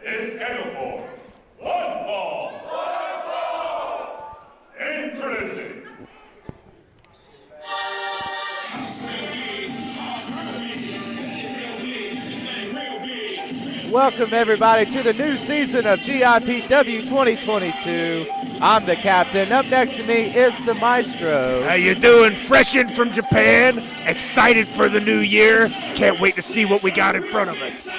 is scheduled for one fall. Introducing. Welcome everybody to the new season of GIPW 2022. I'm the captain. Up next to me is the maestro. How you doing? Fresh in from Japan. Excited for the new year. Can't wait to see what we got in front of us.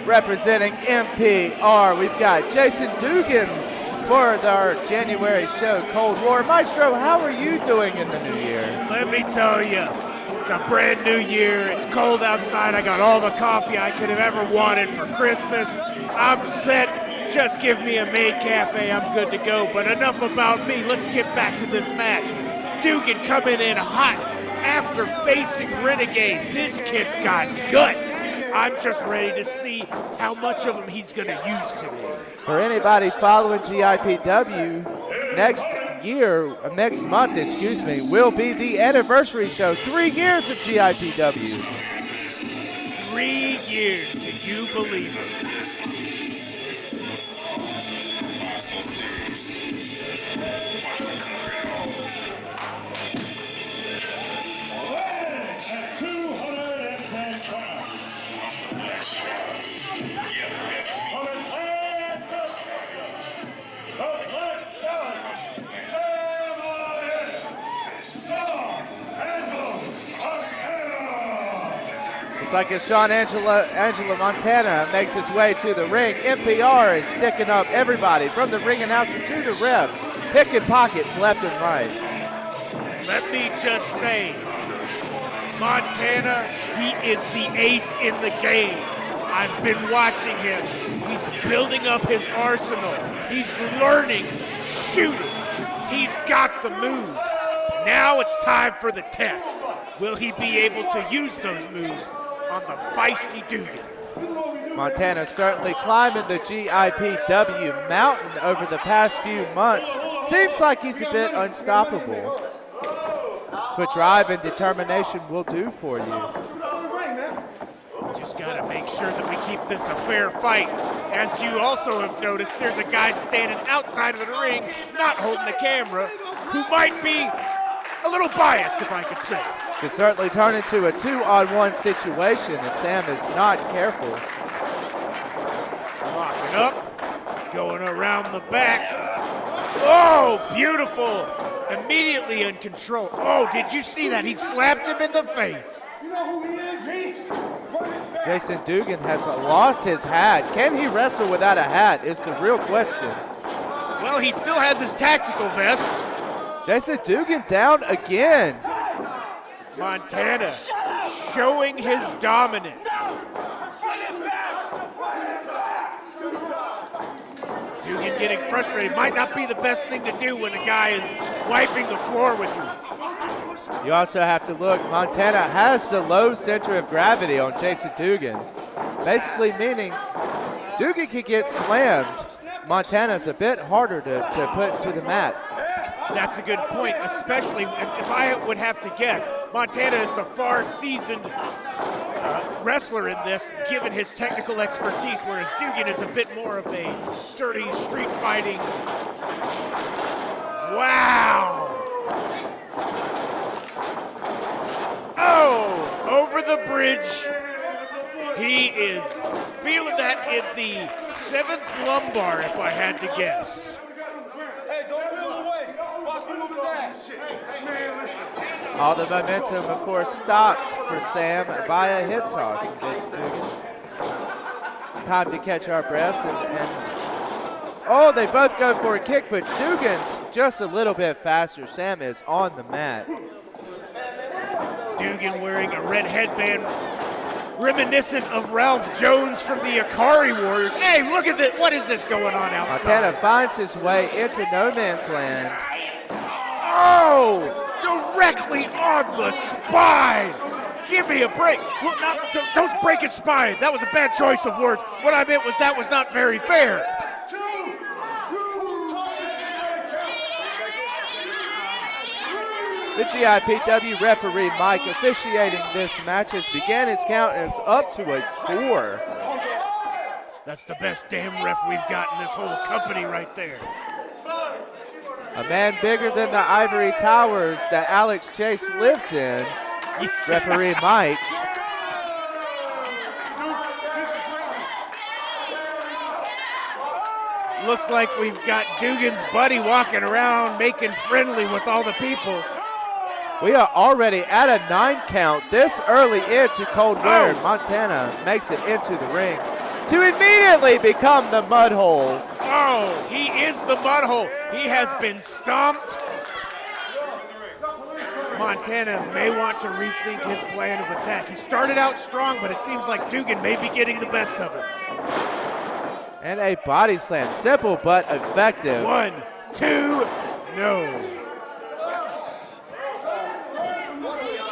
Representing MPR, we've got Jason Dugan for our January show, Cold War. Maestro, how are you doing in the new year? Let me tell you, it's a brand new year. It's cold outside. I got all the coffee I could have ever wanted for Christmas. I'm set. Just give me a maid cafe. I'm good to go. But enough about me. Let's get back to this match. Dugan coming in hot after facing Renegade. This kid's got guts. I'm just ready to see how much of them he's going to use today. For anybody following GIPW, next month, will be the anniversary show. 3 years of GIPW. 3 years, can you believe it? It's like as Sean Angela Montana makes his way to the ring, MPR is sticking up everybody from the ring announcer to the ref, picking pockets left and right. Let me just say, Montana, he is the ace in the game. I've been watching him. He's building up his arsenal. He's learning shooting. He's got the moves. Now it's time for the test. Will he be able to use those moves on the feisty Dugan? Montana certainly climbing the GIPW mountain over the past few months. Seems like he's a bit unstoppable. That's what drive and determination will do for you. Just gotta make sure that we keep this a fair fight. As you also have noticed, there's a guy standing outside of the ring, not holding the camera, who might be a little biased, if I could say. Could certainly turn into a 2-on-1 situation if Sam is not careful. Locking up, going around the back. Oh, beautiful. Immediately in control. Oh, did you see that? He slapped him in the face. You know who he is, Jason Dugan has lost his hat. Can he wrestle without a hat is the real question. Well, he still has his tactical vest. Jason Dugan down again. Montana showing his dominance. Dugan getting frustrated. Might not be the best thing to do when a guy is wiping the floor with you. You also have to look, Montana has the low center of gravity on Jason Dugan. Basically meaning Dugan can get slammed. Montana's a bit harder to put to the mat. That's a good point, especially if I would have to guess. Montana is the far seasoned wrestler in this, given his technical expertise, whereas Dugan is a bit more of a sturdy street fighting. Wow! Oh, over the bridge. He is feeling that in the 7th lumbar, if I had to guess. Hey, don't move away. Watch me move it down. All the momentum, of course, stopped for Sam by a hip toss from Jason Dugan. Time to catch our breaths and oh, they both go for a kick, but Dugan's just a little bit faster. Sam is on the mat. Dugan wearing a red headband reminiscent of Ralph Jones from the Akari Warriors. Hey, look at this. What is this going on outside? Montana finds his way into no man's land. Oh, directly on the spine. Give me a break. Well, don't break his spine. That was a bad choice of words. What I meant was that was not very fair. The GIPW referee Mike officiating this match has began his count and it's up to a 4. That's the best damn ref we've got in this whole company right there. A man bigger than the ivory towers that Alex Chase lives in, referee Mike. Looks like we've got Dugan's buddy walking around making friendly with all the people. We are already at a 9 count this early into Cold War. Montana makes it into the ring to immediately become the mud hole. Oh, he is the mud hole. He has been stomped. Montana may want to rethink his plan of attack. He started out strong, but it seems like Dugan may be getting the best of him. And a body slam, simple but effective. 1, 2, no.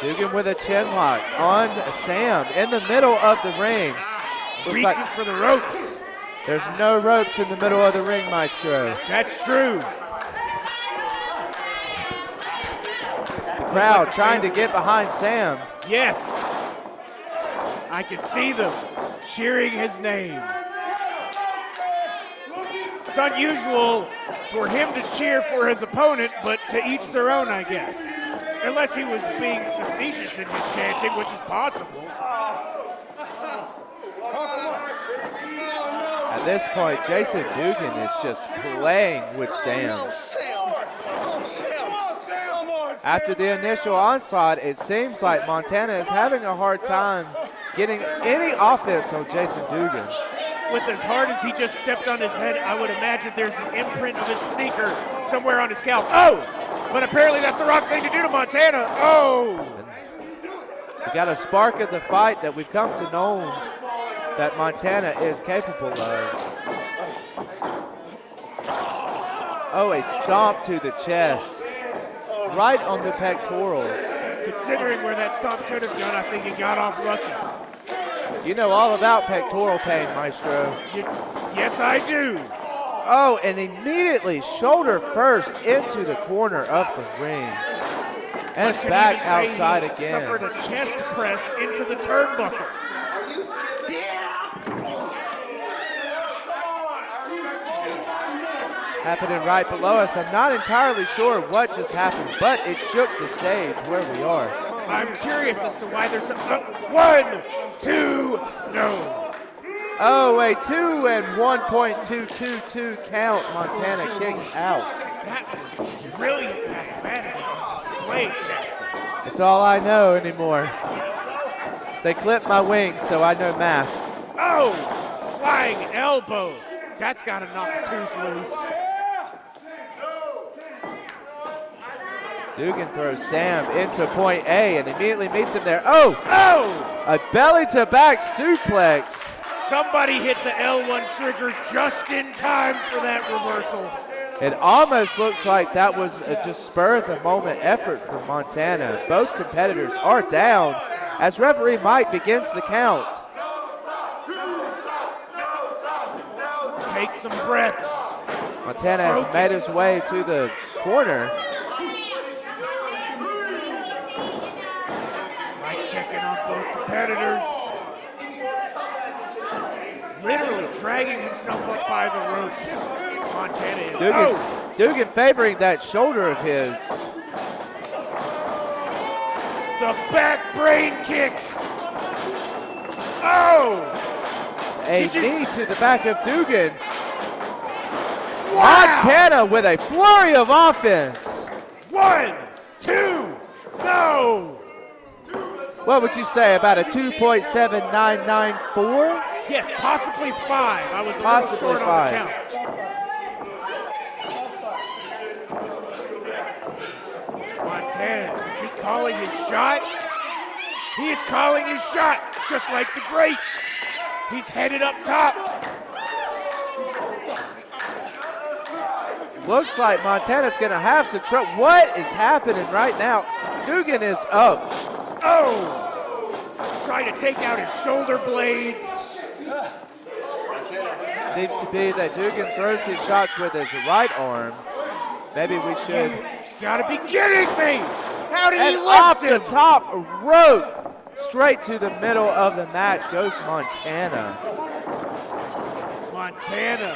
Dugan with a chin lock on Sam in the middle of the ring. Looks Reaching like for the ropes. there's no ropes in the middle of the ring, Maestro. That's true. The crowd trying to get behind Sam. Yes. I can see them cheering his name. It's unusual for him to cheer for his opponent, but to each their own, I guess. Unless he was being facetious in his chanting, which is possible. At this point, Jason Dugan is just playing with Sam. After the initial onslaught, it seems like Montana is having a hard time getting any offense on Jason Dugan. With as hard as he just stepped on his head, I would imagine there's an imprint of his sneaker somewhere on his scalp. Oh! But apparently that's the wrong thing to do to Montana. Oh! We got a spark of the fight that we've come to know that Montana is capable of. Oh, a stomp to the chest. Right on the pectorals. Considering where that stomp could have gone, I think he got off lucky. You know all about pectoral pain, Maestro. Yes, I do. Oh, and immediately shoulder first into the corner of the ring. And back outside again. Suffered a chest press into the turnbuckle. Happening right below us. I'm not entirely sure what just happened, but it shook the stage where we are. I'm curious as to why there's a 1, 2, no. Oh, a 2 and 1.222 count. Montana kicks out. That was brilliant mathematics on display, Jackson. It's all I know anymore. They clipped my wings, so I know math. Oh, flying elbow. That's got to knock a tooth loose. Dugan throws Sam into point A and immediately meets him there. Oh! A belly-to-back suplex. Somebody hit the L1 trigger just in time for that reversal. It almost looks like that was a just spur-of-the-moment effort from Montana. Both competitors are down as referee Mike begins the count. Take some breaths. Montana has made his way to the corner. Mike checking on both competitors. Literally dragging himself up by the ropes. Montana is. Dugan favoring that shoulder of his. The back brain kick. Oh! A knee to the back of Dugan. Wow. Montana with a flurry of offense. 1, 2, no! What would you say about a 2.7994? Yes, possibly 5. I was a Possibly little short 5. on the count. Montana, is he calling his shot? He is calling his shot, just like the greats. He's headed up top. Looks like Montana's gonna have some trouble. What is happening right now? Dugan is up. Oh! Trying to take out his shoulder blades. Seems to be that Dugan throws his shots with his right arm. Maybe we should. You gotta be kidding me! How did he And lift off the him? top rope, straight to the middle of the match goes Montana. Montana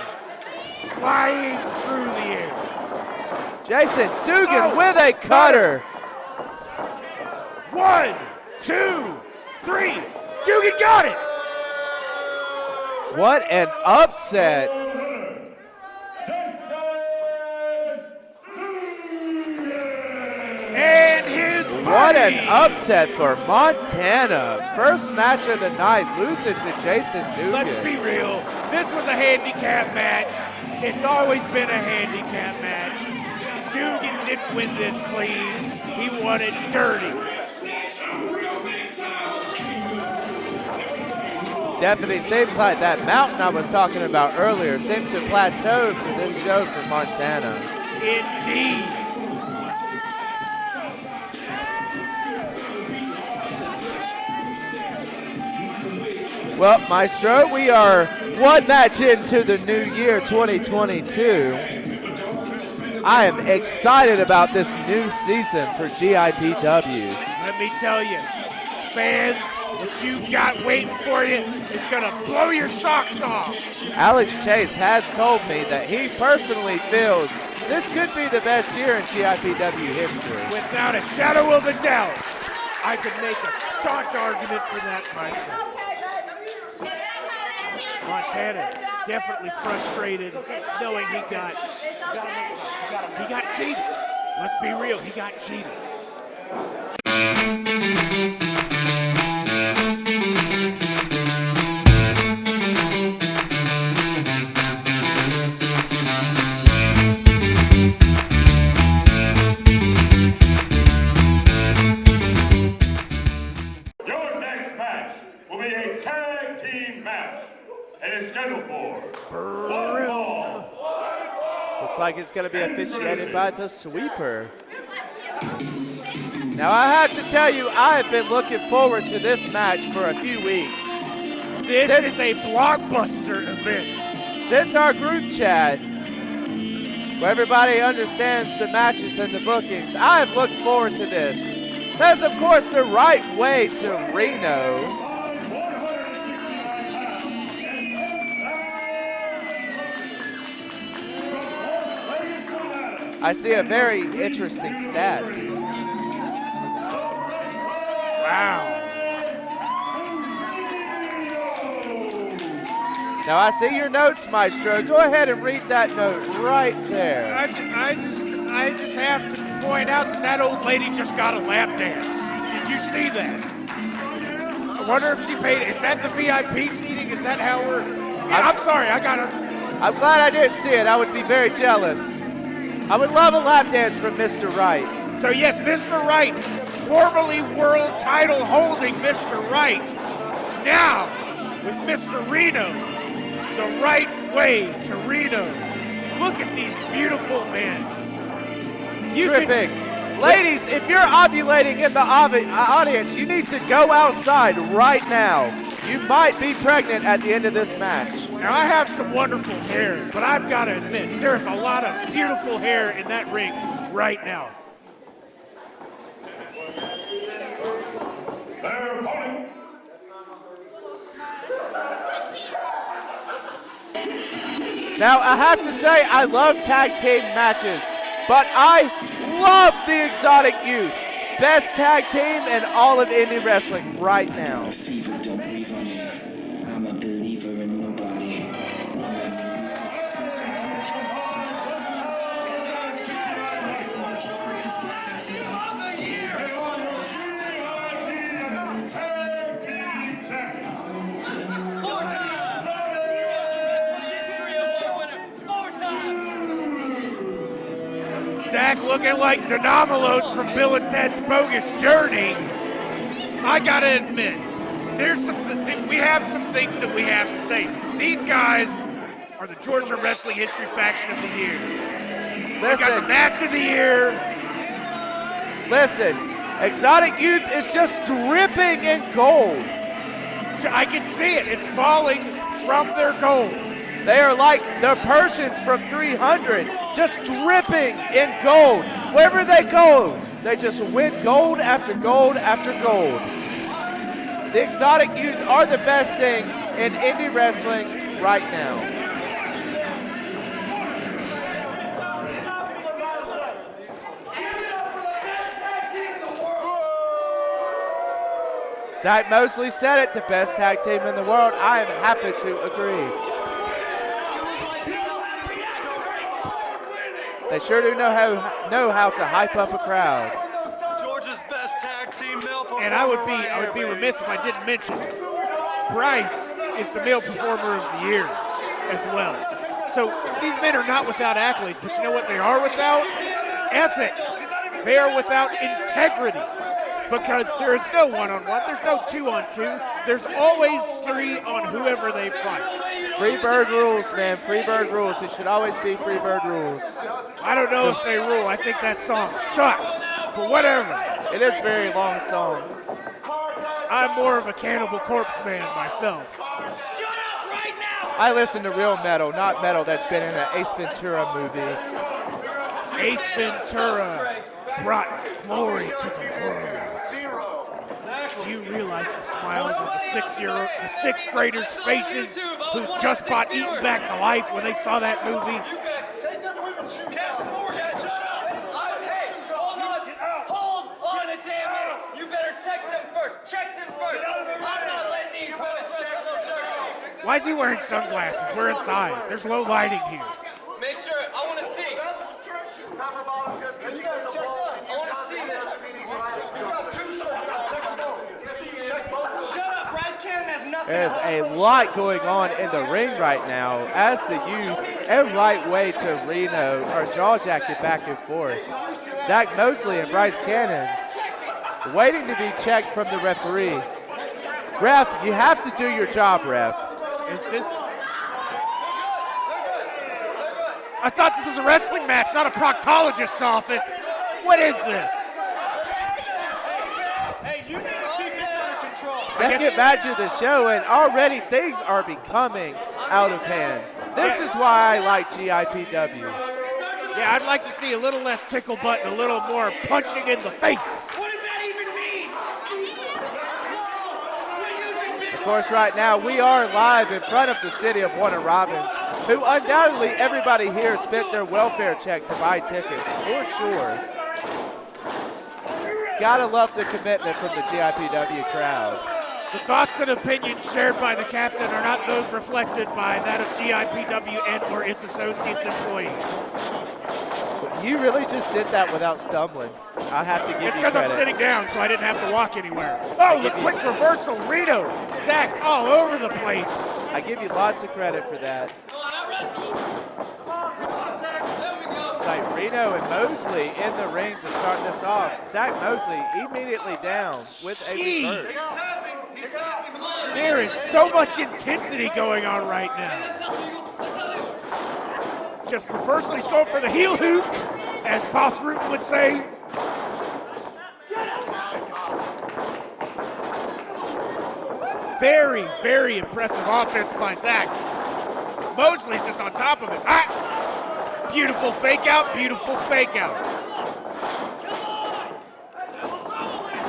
flying through the air. Jason Dugan with a cutter. 1, 2, 3. Dugan got it! What an upset. And his What buddy. an upset for Montana. First match of the night, losing to Jason Dugan. Let's be real. This was a handicap match. It's always been a handicap match. Dugan didn't win this clean. He won it dirty. Definitely seems like that mountain I was talking about earlier seems to plateau for this show for Montana. Indeed. Well, Maestro, we are one match into the new year 2022. I am excited about this new season for GIPW. Let me tell you, fans, what you got waiting for you is gonna blow your socks off. Alex Chase has told me that he personally feels this could be the best year in GIPW history. Without a shadow of a doubt, I could make a staunch argument for that myself. Montana definitely frustrated knowing he got cheated. Let's be real, he got cheated. Your next match will be a tag team match. It is scheduled for 1 fall. Looks like it's going to be officiated by the sweeper. Now, I have to tell you, I have been looking forward to this match for a few weeks. This is a blockbuster event. Since our group chat, where everybody understands the matches and the bookings, I have looked forward to this. That's, of course, the right way to Reno. I see a very interesting stat. Wow. Now I see your notes, Maestro. Go ahead and read that note right there. I just have to point out that old lady just got a lap dance. Did you see that? I wonder if she paid. Is that the VIP seating? Is that how we're? Yeah, I'm sorry, I got her. I'm glad I didn't see it. I would be very jealous. I would love a lap dance from Mr. Wright. So yes, Mr. Wright, formerly world title holding Mr. Wright, now with Mr. Reno, the right way to Reno. Look at these beautiful men. Terrific. Ladies, if you're ovulating in the audience, you need to go outside right now. You might be pregnant at the end of this match. Now, I have some wonderful hair, but I've got to admit, there's a lot of beautiful hair in that ring right now. Their opponent. Now, I have to say, I love tag team matches, but I love the Exotic Youth. Best tag team in all of indie wrestling right now. I'm a believer in nobody. Zach looking like Denomalos from Bill and Ted's Bogus Journey. I gotta admit, we have some things that we have to say. These guys are the Georgia Wrestling History Faction of the Year. Listen. We got the match of the year. Listen, Exotic Youth is just dripping in gold. I can see it. It's falling from their gold. They are like the Persians from 300, just dripping in gold. Wherever they go, they just win gold after gold after gold. The Exotic Youth are the best thing in indie wrestling right now. Zach Mosley said it, the best tag team in the world. I am happy to agree. They sure do know how to hype up a crowd. Georgia's best tag team male performer. And I would be remiss if I didn't mention Bryce is the male performer of the year as well. So these men are not without accolades, but you know what they are without? Ethics. They are without integrity. Because there is no one-on-one, there's no two-on-two, there's always three on whoever they fight. Free bird rules, man, free bird rules. It should always be free bird rules. I don't know if they rule, I think that song sucks, but whatever. It is a very long song. I'm more of a Cannibal Corpse man myself. Shut up right now! I listen to real metal, not metal that's been in an Ace Ventura movie. Ace Ventura brought glory to the world. Do you realize the smiles on the sixth graders' faces who just bought Eaten Back to life when they saw that movie? Hold on a damn minute! You better check them first! Check them first! I'm not letting these boys check those circles! Why is he wearing sunglasses? We're inside. There's low lighting here. Make sure, I want to see. I want to see this. Shut up, Bryce Cannon has nothing. There's a lot going on in the ring right now as the Youth and Right Way to Reno are jaw-jacking back and forth. Zach Mosley and Bryce Cannon waiting to be checked from the referee. Ref, you have to do your job, ref. Is this? I thought this was a wrestling match, not a proctologist's office. What is this? Hey, you need to keep this under control. Second match of the show, and already things are becoming out of hand. This is why I like GIPW. Yeah, I'd like to see a little less tickle butt and a little more punching in the face. What does that even mean? Of course, right now we are live in front of the city of Warner Robins, who undoubtedly everybody here spent their welfare check to buy tickets, for sure. Gotta love the commitment from the GIPW crowd. The thoughts and opinions shared by the captain are not those reflected by that of GIPW and or its associates employees. You really just did that without stumbling. I have to give It's you because I'm credit. sitting down, so I didn't have to walk anywhere. Oh, the quick reversal, Reno, Zach all over the place. I give you lots of credit for that. It's like Reno and Mosley in the ring to start this off. Zach Mosley immediately down with a reverse. There is so much intensity going on right now. Just reversal, he's going for the heel hook, as Boss Root would say. Very, very impressive offense by Zach. Mosley's just on top of it. Ah! Beautiful fake out, beautiful fake out.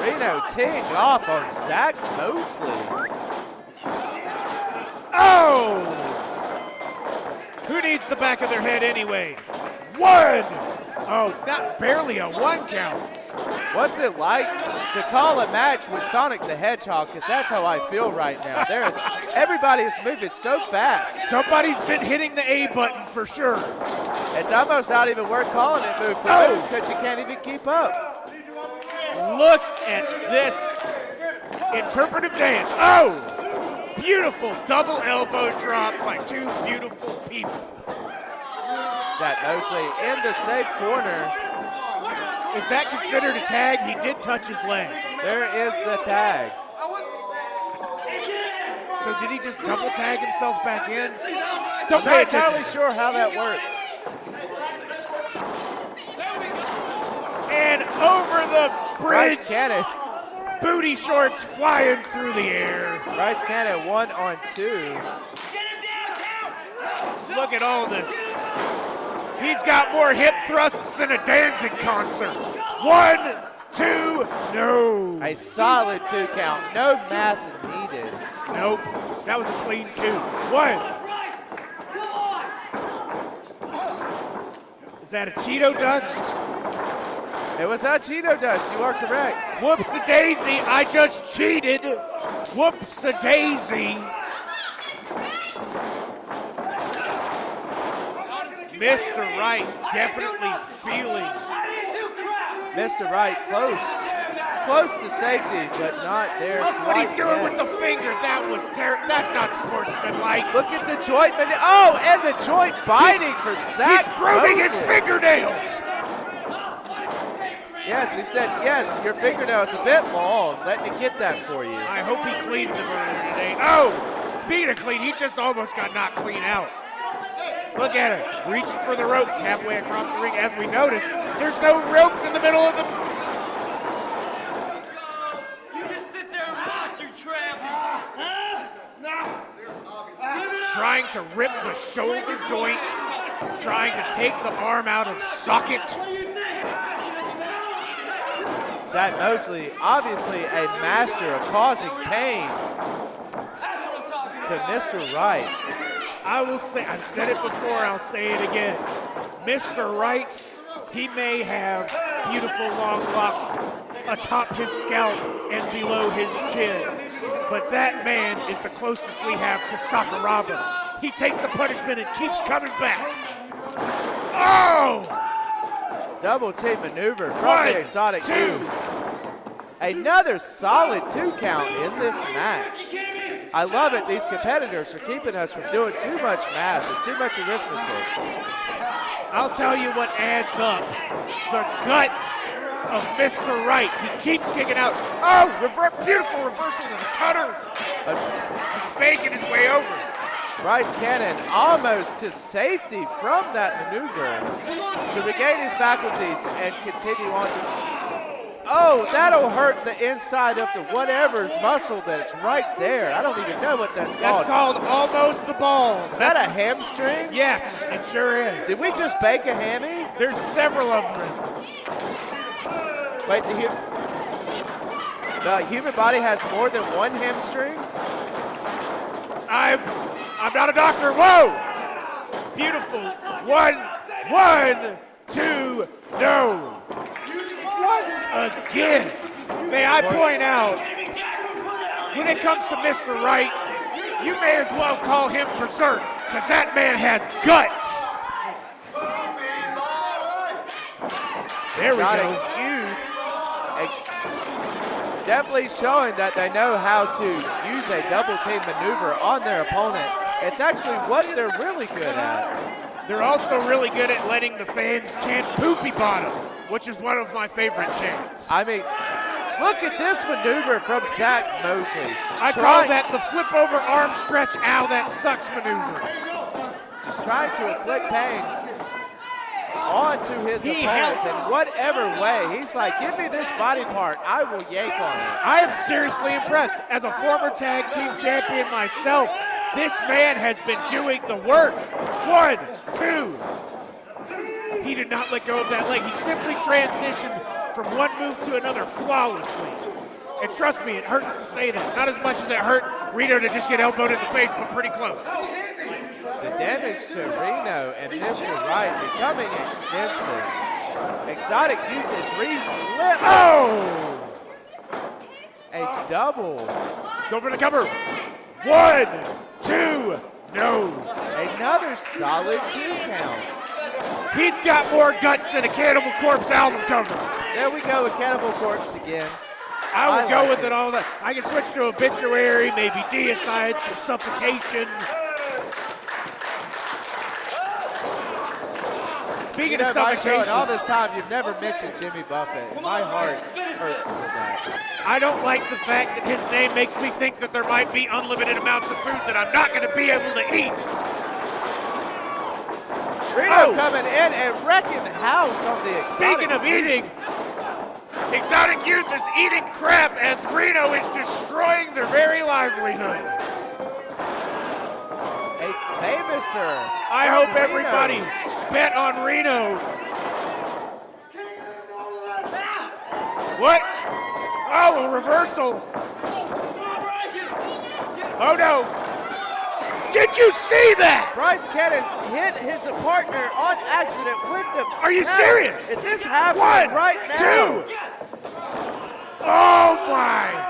Reno teeing off on Zach Mosley. Oh! Who needs the back of their head anyway? One! Oh, not barely a one count. What's it like to call a match with Sonic the Hedgehog? Because that's how I feel right now. Everybody is moving so fast. Somebody's been hitting the A button for sure. It's almost not even worth calling it move for move because you can't even keep up. Look at this interpretive dance. Oh! Beautiful double elbow drop by two beautiful people. Zach Mosley in the safe corner. Is that considered a tag? He did touch his leg. There is the tag. So did he just double tag himself back in? I'm Don't pay not attention. entirely sure how that works. And over the bridge, Bryce Cannon. booty shorts flying through the air. Bryce Cannon 1 on 2. Look at all this. He's got more hip thrusts than a dancing concert. 1, 2, no. A solid 2 count. No math needed. Nope. That was a clean 2. 1. Is that a Cheeto dust? It was a Cheeto dust. You are correct. Whoops-a-daisy, I just cheated. Whoops-a-daisy. Mr. Wright definitely feeling. Mr. Wright close. Close to safety, but not there. Look what he's quite doing yet. with the finger. That was terrible. That's not sportsmanlike. Look at the joint. Oh, and the joint biting from Zach He's grooming his Mosley. fingernails. Yes, he said, yes, your fingernail's a bit long. Let me get that for you. I hope he cleaned them earlier today. Oh, speaking of clean, he just almost got knocked clean out. Look at it, reaching for the ropes halfway across the ring. As we noticed, there's no ropes in the middle of the... You just sit there and watch, you tramp. Trying to rip the shoulder joint, trying to take the arm out of socket. Zach Mosley, obviously a master of causing pain to Mr. Wright. I will say, I've said it before, I'll say it again. Mr. Wright, he may have beautiful long locks atop his scalp and below his chin, but that man is the closest we have to Sakuraba. He takes the punishment and keeps coming back. Oh! Double team maneuver from 1, the Exotic 2. Youth. Another solid 2 count in this match. I love it. These competitors are keeping us from doing too much math and too much arithmetic. I'll tell you what adds up. The guts of Mr. Wright. He keeps kicking out. Oh, beautiful reversal to the cutter. He's making his way over. Bryce Cannon almost to safety from that maneuver to regain his faculties and continue on to... Oh, that'll hurt the inside of the whatever muscle that's right there. I don't even know what that's called. That's called almost the balls. Is that a hamstring? Yes, it sure is. Did we just bake a hammy? There's several of them. Wait, the human body has more than one hamstring? I'm not a doctor. Whoa! Beautiful. 1, 2, no. Once again, may I point out, when it comes to Mr. Wright, you may as well call him berserk, because that man has guts. There we go. Definitely showing that they know how to use a double team maneuver on their opponent. It's actually what they're really good at. They're also really good at letting the fans chant poopy bottom, which is one of my favorite chants. I mean, look at this maneuver from Zach Mosley. I call that the flip over arm stretch, ow, that sucks maneuver. Just trying to inflict pain onto his opponents in whatever way. He's like, give me this body part, I will yank on it. I am seriously impressed. As a former tag team champion myself, this man has been doing the work. 1, 2. He did not let go of that leg. He simply transitioned from one move to another flawlessly. And trust me, it hurts to say that. Not as much as it hurt Reno to just get elbowed in the face, but pretty close. The damage to Reno and Mr. Wright becoming extensive. Exotic Youth is relentless. Oh! A double. Go for the cover. 1, 2, no. Another solid 2 count. He's got more guts than a Cannibal Corpse album cover. There we go with Cannibal Corpse again. I would go like with it all that. I can switch to Obituary, maybe Deicide, some Suffocation. Speaking of Marshall, suffocation, in all this time, you've never mentioned Jimmy Buffett. My heart hurts for that. I don't like the fact that his name makes me think that there might be unlimited amounts of food that I'm not going to be able to eat. Reno coming in and wrecking house on the Exotic. Speaking of eating, Exotic Youth is eating crap as Reno is destroying their very livelihood. A famouser. I hope everybody bet on Reno. What? Oh, a reversal. Oh no. Did you see that? Bryce Cannon hit his partner on accident with the Are you serious? Is this happening 1, right now? 2. Oh my.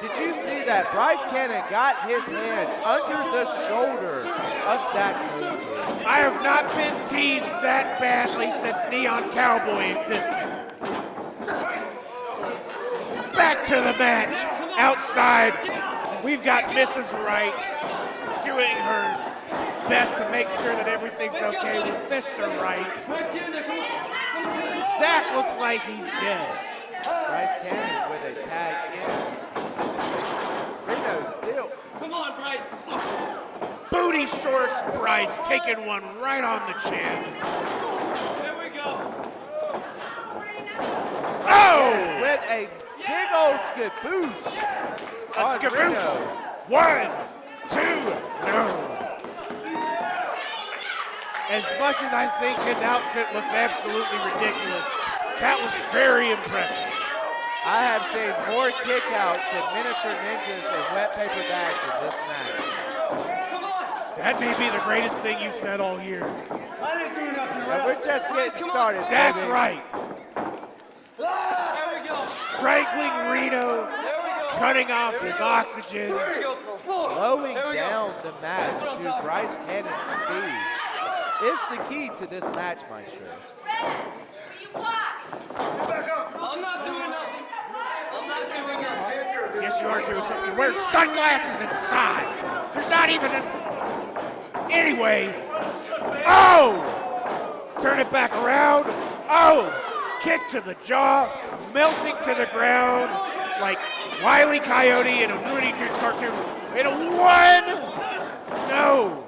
Did you see that? Bryce Cannon got his hand under the shoulders of Zach Mosley. I have not been teased that badly since Neon Cowboy existed. Back to the match. Outside, we've got Mrs. Wright doing her best to make sure that everything's okay with Mr. Wright. Zach looks like he's dead. Bryce Cannon with a tag in. Reno still. Come on, Bryce. Booty shorts Bryce taking one right on the chin. There we go. Oh! With a big old skaboosh. A on skaboosh. Reno. 1, 2, no. As much as I think his outfit looks absolutely ridiculous, that was very impressive. I have seen more kickouts than miniature ninjas and wet paper bags in this match. That may be the greatest thing you've said all year. And we're just getting started, That's baby. right. There we go. Strangling Reno, cutting off his oxygen. There we go, bro. Slowing There we go. down the match That's what I'm to talking Bryce Cannon's speed is the key to this match, Maestro. I'm not doing nothing. I'm not doing nothing. Yes, you are doing something. You're wearing sunglasses inside. There's not even a... Anyway. Oh! Turn it back around. Oh! Kick to the jaw. Melting to the ground like Wile E. Coyote in a Looney Tunes cartoon. In a 1! No!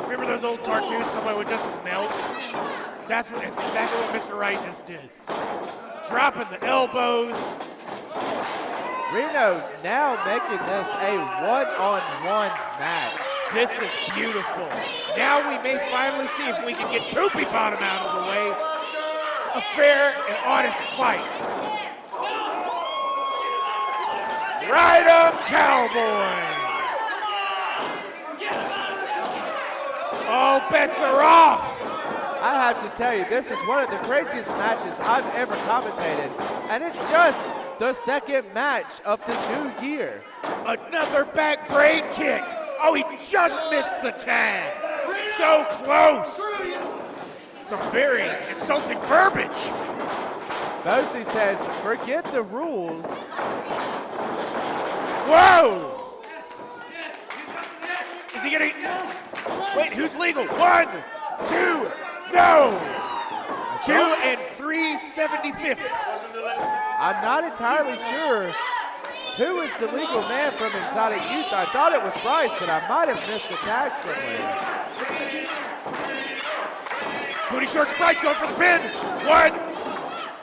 Remember those old cartoons? Somebody would just melt? That's exactly what Mr. Wright just did. Dropping the elbows. Reno now making this a one-on-one match. This is beautiful. Now we may finally see if we can get Poopy Bottom out of the way. A fair and honest fight. Right up, Cowboy. All bets are off. I have to tell you, this is one of the craziest matches I've ever commentated, and it's just the second match of the new year. Another back brain kick. Oh, he just missed the tag. So close. Some very insulting verbiage. Mosley says, forget the rules. Whoa! Is he getting... Wait, who's legal? 1, 2, no! 2 and 3/75. I'm not entirely sure who is the legal man from Exotic Youth. I thought it was Bryce, but I might have missed a tag somewhere. Booty shorts Bryce going for the pin. 1.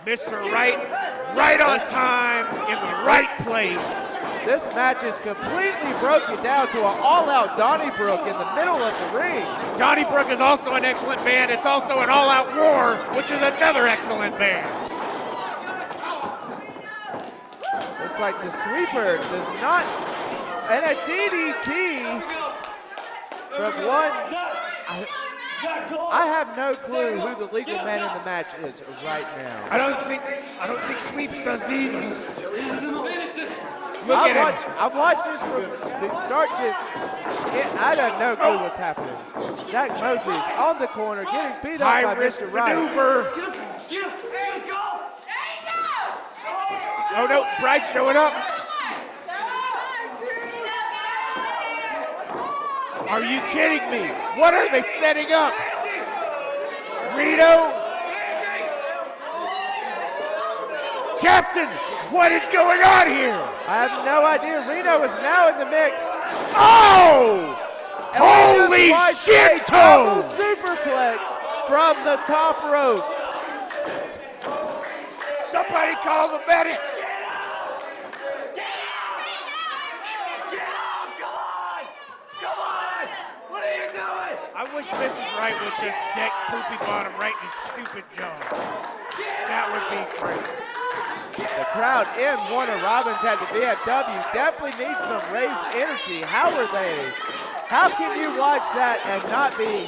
Mr. Wright, right on time, in the right place. This match is completely broken down to an all-out Donnybrook in the middle of the ring. Donnybrook is also an excellent band. It's also an all-out war, which is another excellent band. Looks like the sweeper does not, and a DDT from one. I have no clue who the legal man in the match is right now. I don't think Sweeps does either. Look at him. I've watched this from the start to I don't know clue what's happening. Zach Mosley's on the corner getting beat up by High-risk Mr. Wright. maneuver. Oh no, Bryce showing up. Are you kidding me? What are they setting up? Reno? Captain, what is going on here? I have no idea. Reno is now in the mix. Oh! And we Holy just watched shit, a double Toad! superplex from the top rope. Somebody call the medics! I wish Mrs. Wright would just deck Poopy Bottom right in his stupid jaw. That would be great. The crowd in Warner Robins at the VFW definitely needs some raised energy. How are they? How can you watch that and not be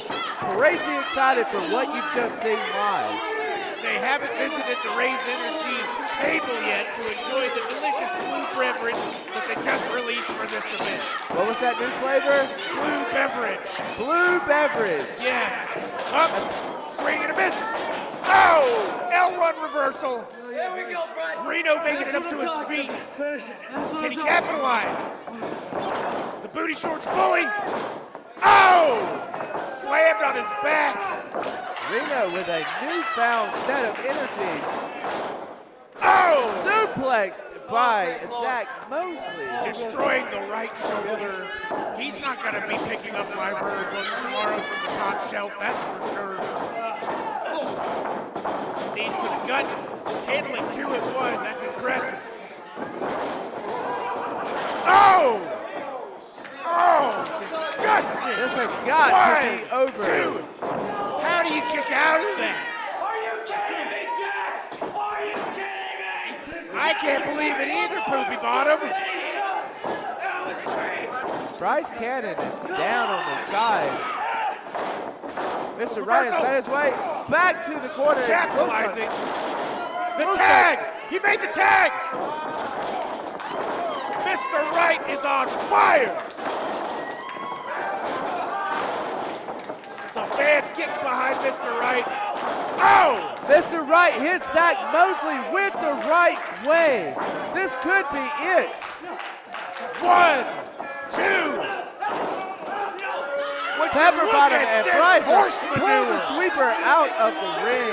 crazy excited for what you've just seen live? They haven't visited the Raise Energy table yet to enjoy the delicious blue beverage that they just released for this event. What was that new flavor? Blue beverage. Blue beverage. Yes. Up, swing and a miss. Oh, L1 reversal. There we go, Bryce. Reno making it up to his feet. Can he capitalize? The booty shorts bully. Oh, slammed on his back. Reno with a newfound set of energy. Oh, Suplexed by Zach Mosley. destroying the right shoulder. He's not going to be picking up library books tomorrow from the top shelf, that's for sure. Knees to the guts, handling 2 at 1, that's impressive. Oh! Oh, disgusting! This has got to be over. 2. How do you kick out of that? Are you kidding me, Jack? Are you kidding me? I can't believe it either, Poopy Bottom. Bryce Cannon is down on the side. Mr. Wright has made his way back to the corner. Capitalizing. The tag! He made the tag! Mr. Wright is on fire! The fans getting behind Mr. Wright. Oh! Mr. Wright hits Zach Mosley with the right way. This could be it. 1, 2. Pepper Bottom and Bryce horsemaneuver. pull the sweeper out of the ring.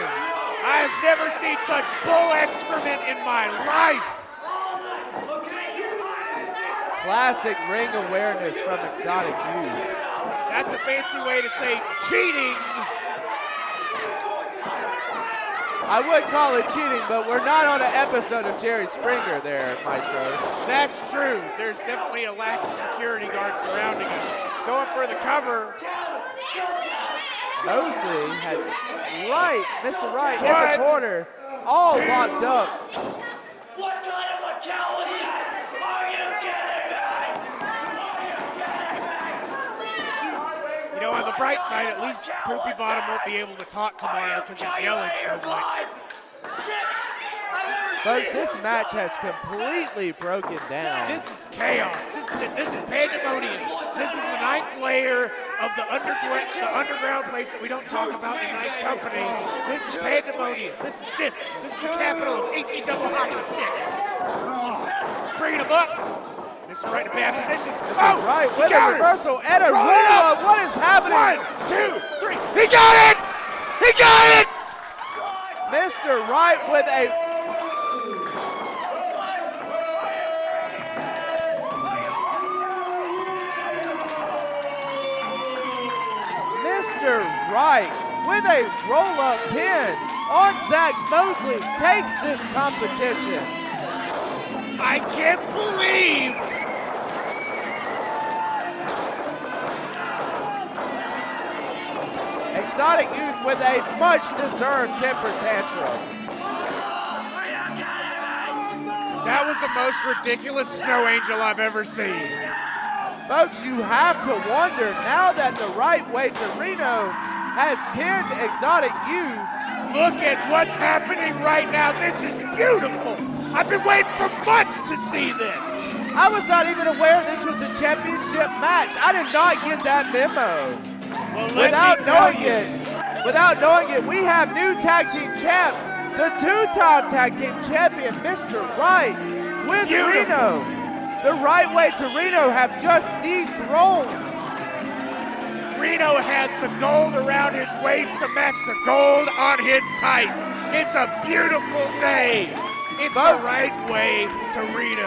I've never seen such bull excrement in my life. Classic ring awareness from Exotic Youth. That's a fancy way to say cheating. I would call it cheating, but we're not on an episode of Jerry Springer there, Maestro. That's true. There's definitely a lack of security guards surrounding us. Going for the cover. Mosley has Mr. Wright in the corner, all locked up. What kind of a coward is that? Are you kidding me? You know, on the bright side, at least Poopy Bottom won't be able to talk tomorrow because he's yelling so much. Folks, this match has completely broken down. This is chaos. This is it. This is pandemonium. This is the 9th layer of the underground place that we don't talk about in nice company. This is pandemonium. This is the capital of HE double hockey sticks. Bringing him up. Mr. Wright in a bad position. Mr. Wright with a reversal and a roll-up. What is happening? 1, 2, 3. He got it! He got it! Mr. Wright with a Mr. Wright with a roll-up pin on Zach Mosley takes this competition. I can't believe Exotic Youth with a much-deserved temper tantrum. that was the most ridiculous snow angel I've ever seen. Folks, you have to wonder, now that the right way to Reno has pinned Exotic Youth. Look at what's happening right now. This is beautiful. I've been waiting for months to see this. I was not even aware this was a championship match. I did not get that memo. Well, Without knowing it, we have new tag team champs. The 2-time tag team champion, Mr. Wright, with Reno. The right way to Reno have just dethroned Reno has the gold around his waist to match the gold on his tights. It's a beautiful day. It's the right way to Reno.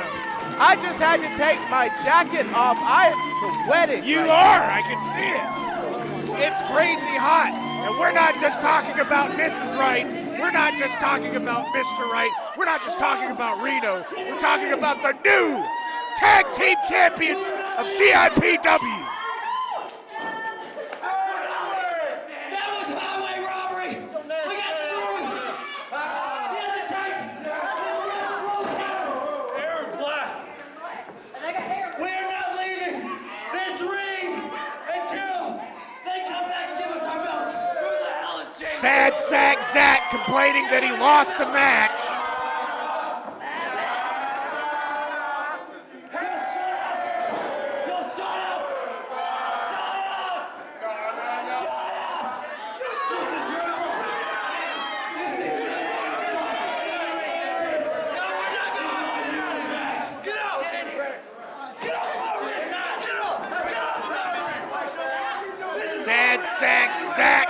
I just had to take my jacket off. I am sweating. You are, I can see it. It's crazy hot. And we're not just talking about Mrs. Right. We're not just talking about Mr. Right. We're not just talking about Reno. We're talking about the new tag team champions of GIPW. That was highway robbery. We got screwed. The other tanks. Air Black. We are not leaving this ring until they come back and give us our belts. Who the hell is James? Sad Sack Zach complaining that he lost the match. Yo, shut up! Shut up! Shut up! This is your own. This is your own. No, we're not going. Get out! Get in here! Get off my ring! Get off! Get off my ring! Sad Sack Zach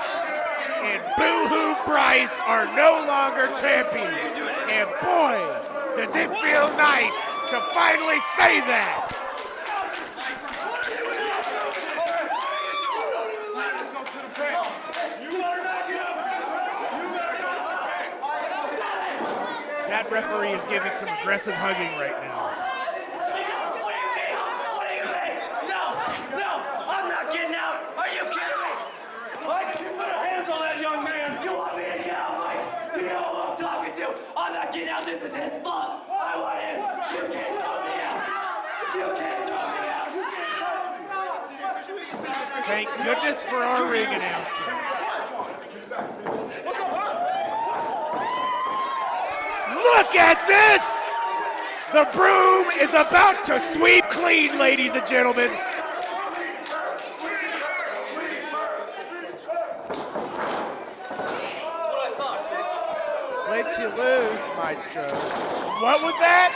and Boo-Hoo Bryce are no longer champions. And boy, does it feel nice to finally say that. That referee is giving some aggressive hugging right now. What do you mean? No, I'm not getting out. Are you kidding me? Mike, you put hands on that young man! You want me to get out, Mike? You know who I'm talking to. I'm not getting out. This is his fault. I want him. You can't throw me out. You can't throw me out. Thank goodness for our ring announcer. Look at this! The broom is about to sweep clean, ladies and gentlemen. Let you lose, Maestro. What was that?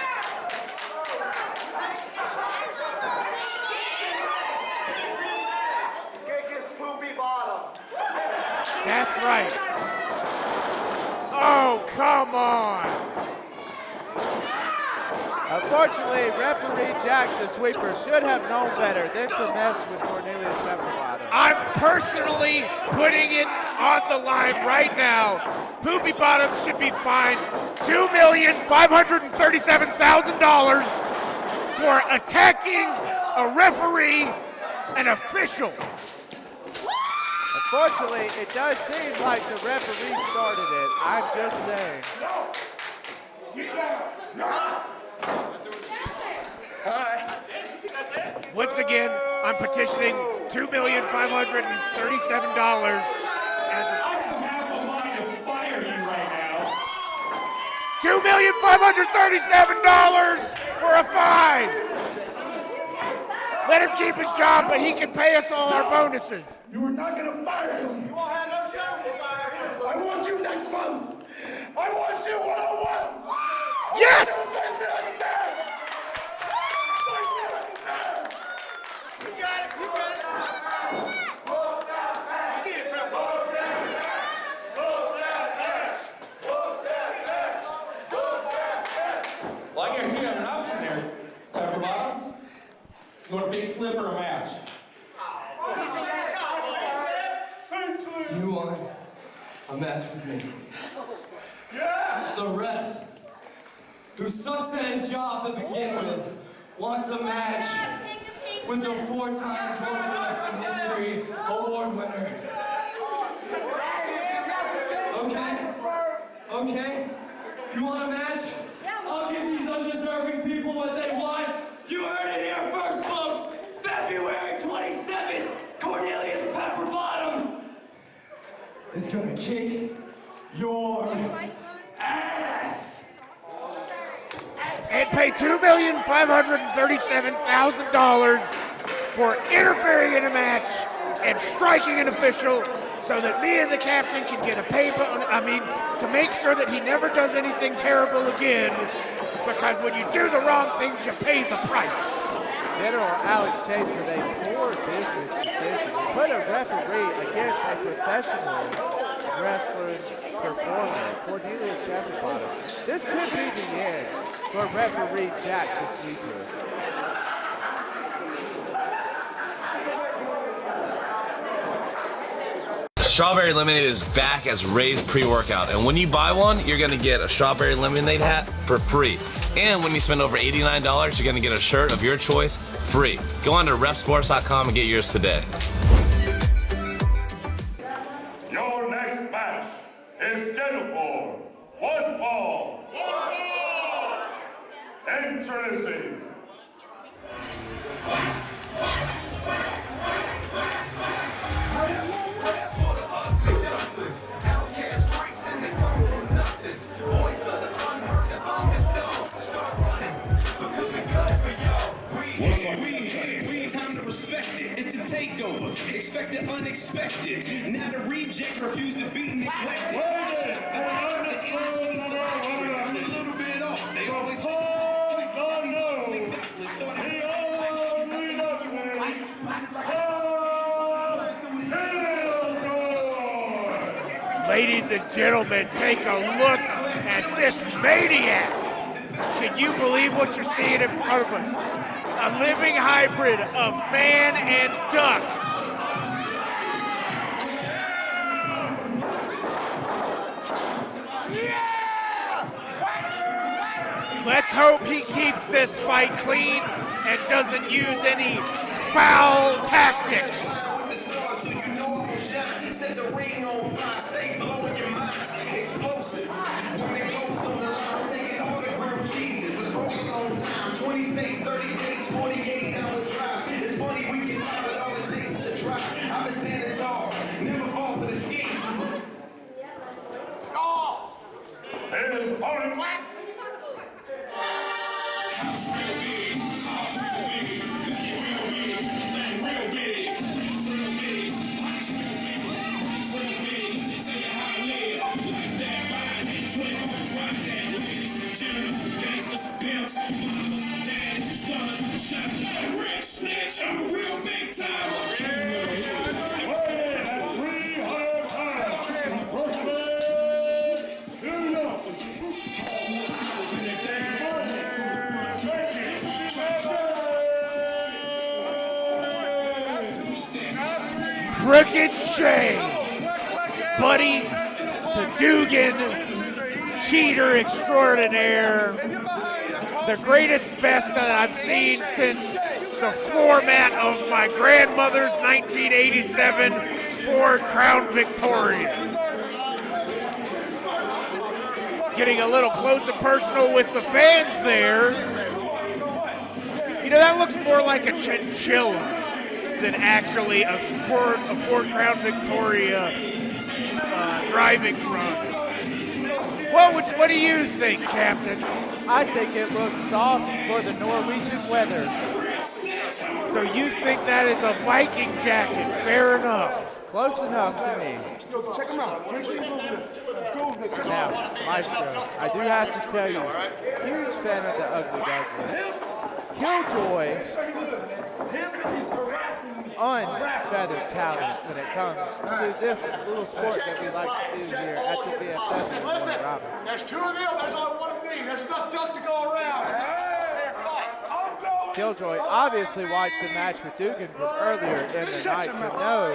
Kick his poopy bottom. That's right. Oh, come on. Unfortunately, referee Jack the Sweeper should have known better than to mess with Cornelius Pepperbottom. I'm personally putting it on the line right now. Poopy Bottom should be fined $2,537,000 for attacking a referee, an official. Unfortunately, it does seem like the referee started it. I'm just saying. Once again, I'm petitioning $2,537,000 as a $2,537,000 for a fine. Let him keep his job, but he can pay us all our bonuses. You are not going to fire him. You won't have no chance to fire him. I want you next month. I want you one-on-one. Yes! Take me like a man. Take me like a man. You got it. You got it. Hold that match. Get it, Pepper. Hold that match. Hold that match. Hold that match. Hold that match. Well, I guess you have an option there, Pepperbottom. You want a big slip or a match? You want a match with me? Yeah. The ref, who sucks at his job to begin with, wants a match with the 4-time Georgia Wrestling History Award winner. Okay? You want a match? I'll give these undeserving people what they want. You heard it here first, folks. February 27th, Cornelius Pepperbottom is gonna kick your ass. And pay $2,537,000 for interfering in a match and striking an official so that me and the captain can get a to make sure that he never does anything terrible again, because when you do the wrong things, you pay the price. General Alex Chase with a poor business decision. He put a referee against a professional wrestler performer, Cornelius Pepperbottom. This could be the end for referee Jack the Sweeper. Strawberry Lemonade is back as Ray's pre-workout, and when you buy one, you're gonna get a Strawberry Lemonade hat for free. And when you spend over $89, you're gonna get a shirt of your choice free. Go on to repsports.com and get yours today. Your next match is scheduled for one fall. Introducing expected unexpected. Now the rejects refuse to be neglected. I'm a little bit off. They always Ladies and gentlemen, take a look at this maniac. Can you believe what you're seeing in front of us? A living hybrid of man and duck. Let's hope he keeps this fight clean and doesn't use any foul tactics. his opponent. I'm a real big time. Crooked Shane, Buddy to Dugan, cheater extraordinaire, the greatest best that I've seen since the floor mat of my grandmother's 1987 Ford Crown Victoria. Getting a little close and personal with the fans there. You know, that looks more like a chinchilla than actually a Ford Crown Victoria driving run. What do you think, Captain? I think it looks soft for the Norwegian weather. So you think that is a Viking jacket? Fair enough. Close enough to me. Check him out. Make sure he's over there. Go over there. Now, Maestro, I do have to tell you, huge fan of the Ugly Ducklings. Killjoy, unfeathered talent when it comes to this little sport that we like to do here at the BFS in Warner Robins. There's two of them. There's only one of me. There's enough duck to go around. Killjoy obviously watched the match with Dugan from earlier in the night to know.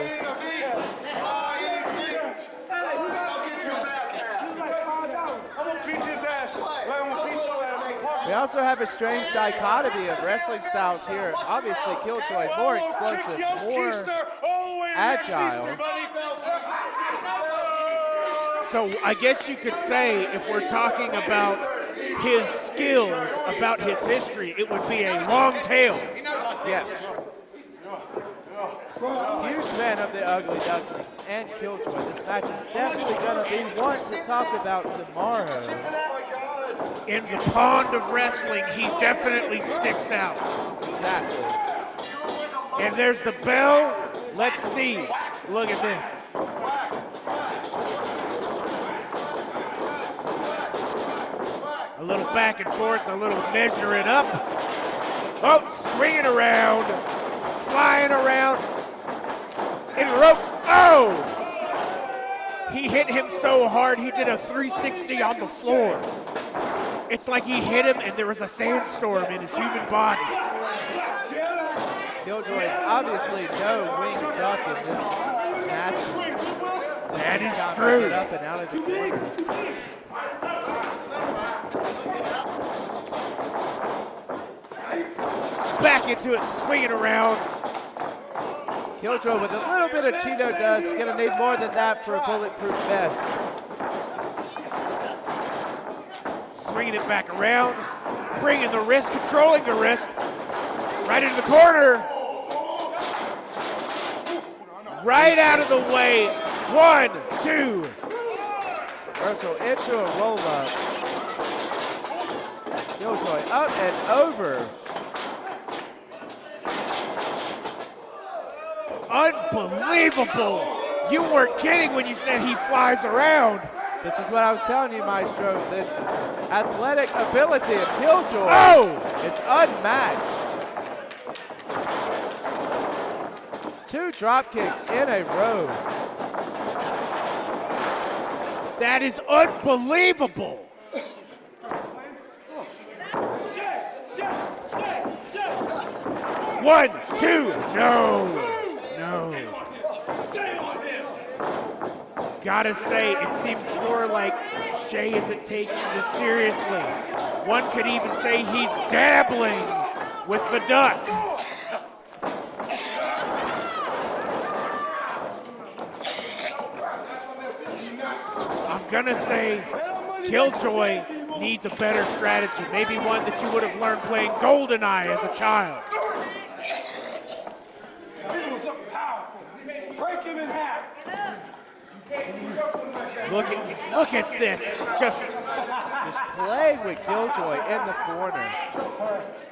We also have a strange dichotomy of wrestling styles here. Obviously, Killjoy more explosive, more agile. So I guess you could say, if we're talking about his skills, about his history, it would be a long tail. Yes. Huge fan of the Ugly Ducklings and Killjoy. This match is definitely going to be one to talk about tomorrow. In the pond of wrestling, he definitely sticks out. Exactly. And there's the bell. Let's see. Look at this. A little back and forth, a little measure it up. Oh, swinging around, flying around, in ropes. Oh! He hit him so hard, he did a 360 on the floor. It's like he hit him and there was a sandstorm in his human body. Killjoy is obviously no wing duck in this match. That is true. Get up and out of the corner. Back into it, swinging around. Killjoy with a little bit of Cheeto dust. Gonna need more than that for a bulletproof vest. Swinging it back around, bringing the wrist, controlling the wrist. Right into the corner. Right out of the way. 1, 2. Reversal into a roll-up. Killjoy up and over. Unbelievable. You weren't kidding when you said he flies around. This is what I was telling you, Maestro. The athletic ability of Killjoy. Oh! It's unmatched. 2 drop kicks in a row. That is unbelievable. One, two, no. Gotta say, it seems more like Shay isn't taking this seriously. One could even say he's dabbling with the duck. I'm gonna say Killjoy needs a better strategy. Maybe one that you would have learned playing GoldenEye as a child. Break him in half. Look at this. Just playing with Killjoy in the corner.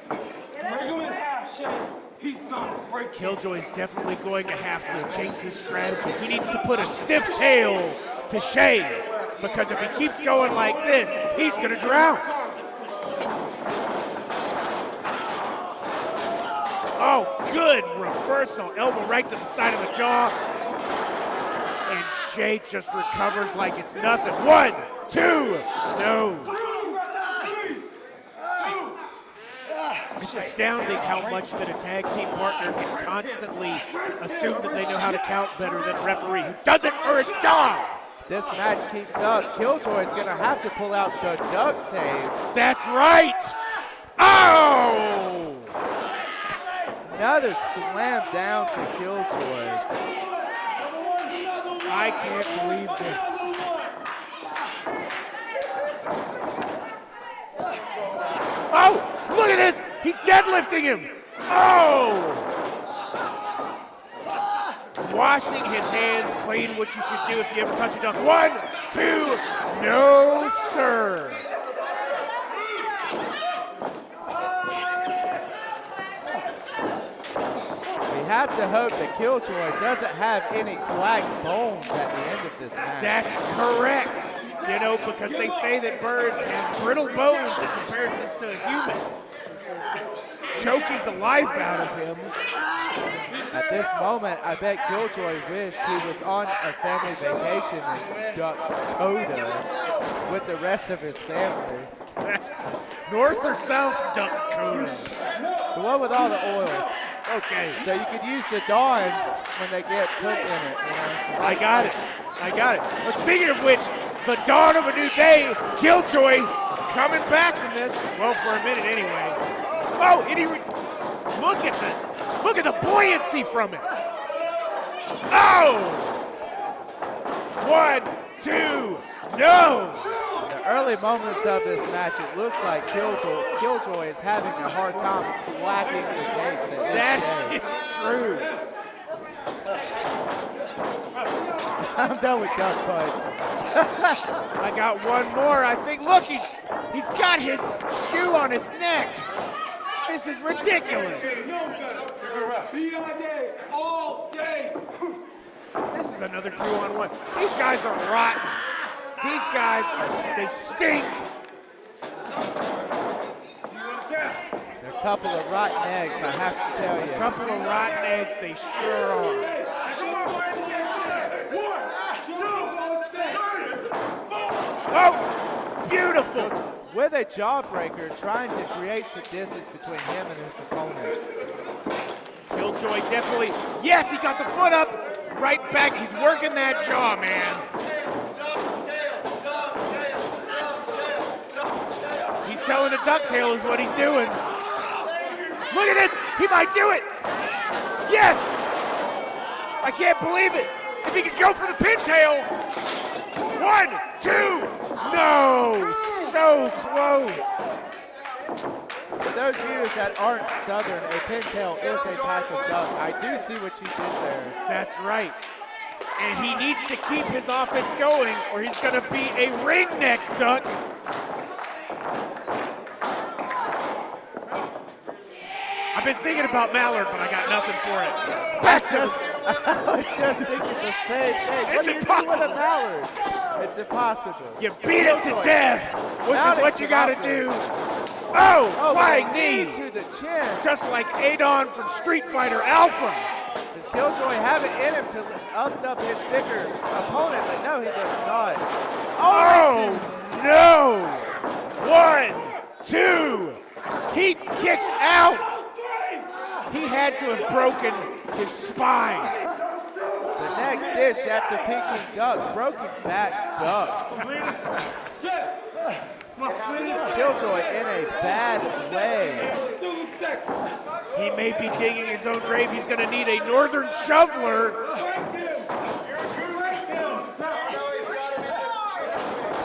Break him in half, Shay. He's done. Break Killjoy's definitely going to have to change his strategy. He needs to put a stiff tail to Shay, because if he keeps going like this, he's going to drown. Oh, good reversal. Elbow right to the side of the jaw. And Shay just recovers like it's nothing. 1, 2, no. It's astounding how much that a tag team partner can constantly assume that they know how to count better than a referee who does it for his job. This match keeps up. Killjoy's gonna have to pull out the duct tape. That's right. Oh! Another slam down to Killjoy. I can't believe this. Oh, look at this. He's deadlifting him. Oh! Washing his hands clean, what you should do if you ever touch a dunk. 1, 2, no, sir. We have to hope that Killjoy doesn't have any black bones at the end of this match. That's correct. You know, because they say that birds have brittle bones in comparison to a human. Choking the life out of him. At this moment, I bet Killjoy wished he was on a family vacation in Dakota with the rest of his family. North or South Dakota? The one with all the oil. Okay. So you could use the Dawn when they get put in it. You know? I got it. Well, speaking of which, the dawn of a new day, Killjoy coming back from this. Well, for a minute anyway. Oh, and look at the buoyancy from it. Oh! 1, 2, no! In the early moments of this match, it looks like Killjoy is having a hard time flapping the case. That is true. I'm done with duck punts. I got one more. I think, look, he's got his shoe on his neck. This is ridiculous. Be all day, all day. This is another 2-on-1. These guys are rotten. These guys they stink. They're couple of rotten eggs, I have to tell you. A couple of rotten eggs, they sure are. Oh, beautiful. With a jawbreaker, trying to create some distance between him and his opponent. Killjoy definitely, yes, he got the foot up, right back. He's working that jaw, man. He's telling a ducktail is what he's doing. Look at this, he might do it. Yes, I can't believe it. If he could go for the pintail. 1, 2, no, so close. For those viewers that aren't Southern, a pintail is a type of duck. I do see what you did there. That's right. And he needs to keep his offense going or he's gonna be a ringneck duck. I've been thinking about Mallard, but I got nothing for it. I was just thinking the same thing. What do you do with a mallard? It's impossible. You beat it to death, which is what you gotta do. Oh, flying knee to the chin. Just like Adon from Street Fighter Alpha. Does Killjoy have it in him to up his bigger opponent? But no, he does not. Oh, no. 1, 2. He kicked out. He had to have broken his spine. The next dish after Peking duck, broken back duck. Killjoy in a bad way. He may be digging his own grave. He's going to need a northern shoveler.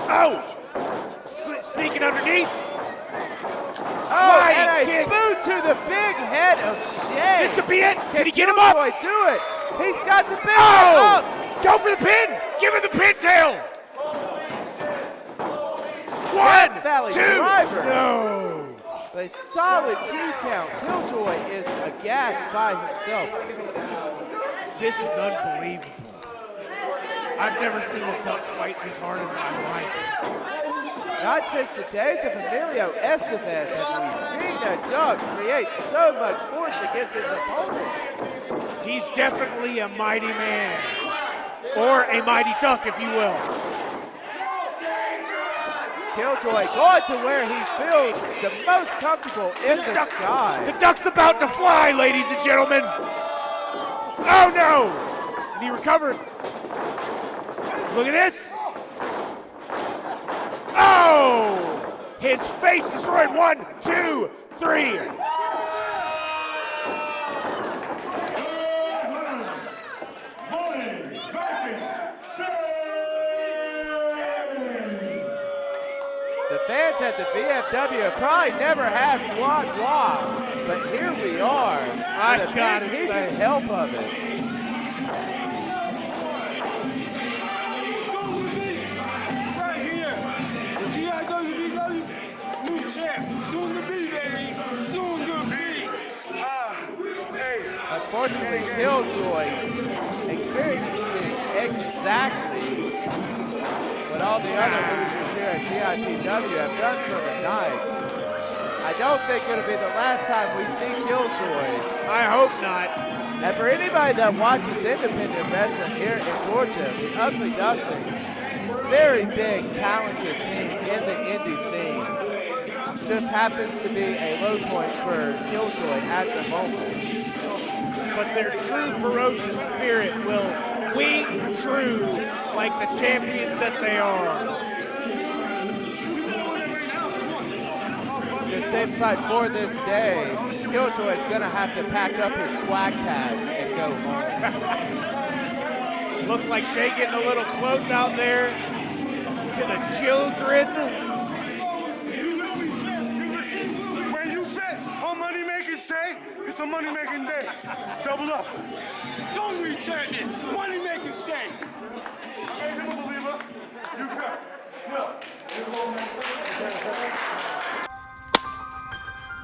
Oh! Sneaking underneath. Oh, and a boot to the big head of Shay. This could be it. Can he get him Killjoy up? do it. He's got the big head up. Go for the pin. Give him the pintail. 1, 2. Driver. No. A solid 2 count. Killjoy is aghast by himself. This is unbelievable. I've never seen a duck fight this hard in my life. Not since the days of Emilio Estevez have we seen a duck create so much force against his opponent. He's definitely a mighty man. Or a mighty duck, if you will. Killjoy going to where he feels the most comfortable in the sky. The duck's about to fly, ladies and gentlemen. Oh no! And he recovered. Look at this. Oh! His face destroyed. 1, 2, 3. The fans at the VFW probably never had blah blah, but here we are. I gotta he say, can help of it. Right here, the GIPW new champ, soon to be, baby, soon to be. Unfortunately, Killjoy experiencing exactly what all the other losers here at GIPW have done for the night. I don't think it'll be the last time we see Killjoy. I hope not. And for anybody that watches independent wrestling here in Georgia, the Ugly Ducklings, very big, talented team in the indie scene. Just happens to be a low point for Killjoy at the moment. But their true ferocious spirit will wing true like the champions that they are. The same side for this day, Killjoy is going to have to pack up his quack pad and go home. Looks like Shay getting a little close out there to the children. You listen, when you bet on money making Shay, it's a money making day. Double up. Don't be champion. Money making Shay. Hey, you believer. You got.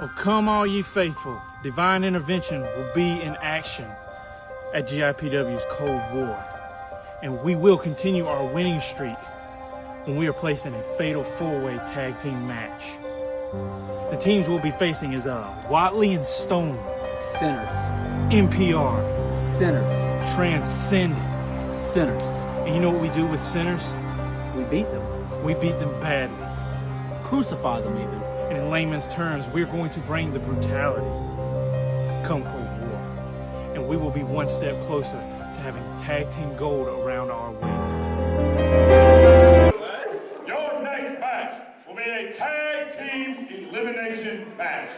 Oh, come all ye faithful. Divine intervention will be in action at GIPW's Cold War. And we will continue our winning streak when we are placed in a fatal four-way tag team match The teams we'll be facing is Watley and Stone. Sinners. NPR. Sinners. Transcendent. Sinners. And you know what we do with sinners? We beat them. We beat them badly. Crucify them even. And in layman's terms, we're going to bring the brutality come Cold War. And we will be one step closer to having tag team gold around our waist. Your next match will be a tag team elimination match.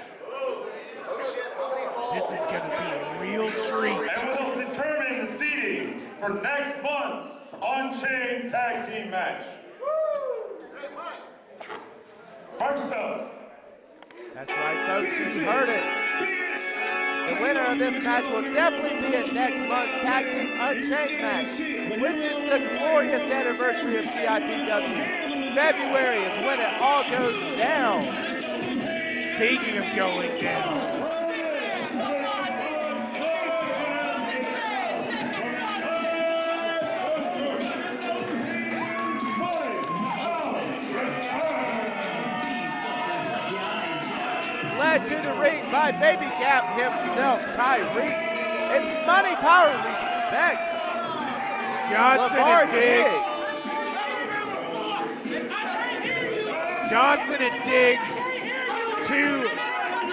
This is going to be a real treat. And we'll determine the seeding for next month's Unchained Tag Team match. First up. That's right, folks, you heard it. The winner of this match will definitely be at next month's Tag Team Unchained match, which is the glorious anniversary of GIPW. February is when it all goes down. Speaking of going down, led to the ring by Baby Gap himself, Tyreek. It's money, power, respect. Johnson Lamar and Diggs. Johnson and Diggs, two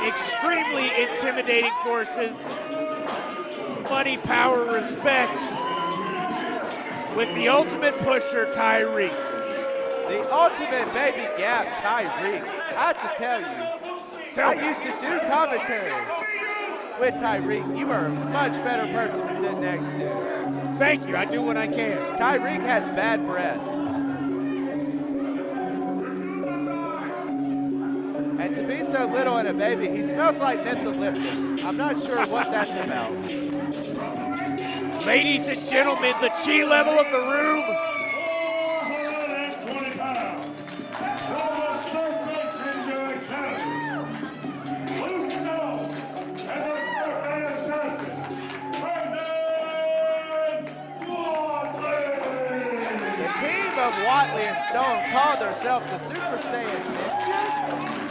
extremely intimidating forces. Money, power, respect. With the ultimate pusher, Tyreek. The ultimate Baby Gap, Tyreek. I have to tell you, I used to do commentary with Tyreek. You are a much better person to sit next to. Thank you, I do what I can. Tyreek has bad breath. And to be so little and a baby, he smells like mentholyptus. I'm not sure what that's about. Ladies and gentlemen, the chi level of the room. 420 pounds. From the Serpent Ninja Academy. Luke Snow and the Serpent Assassin, Brendan Watley. The team of Watley and Stone called themselves the Super Saiyan Ninjas.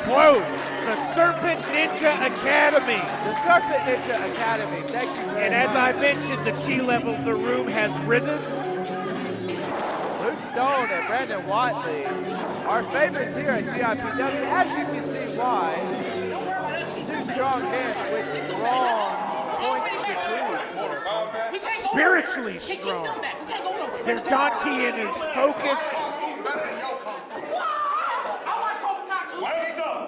Close. The Serpent Ninja Academy. The Serpent Ninja Academy. Thank you very And as much. I mentioned, the chi level of the room has risen. Luke Stone and Brendan Watley are favorites here at GIPW. As you can see why. Two strong men with strong points to prove. Spiritually strong. Their Dantean is focused. Last up.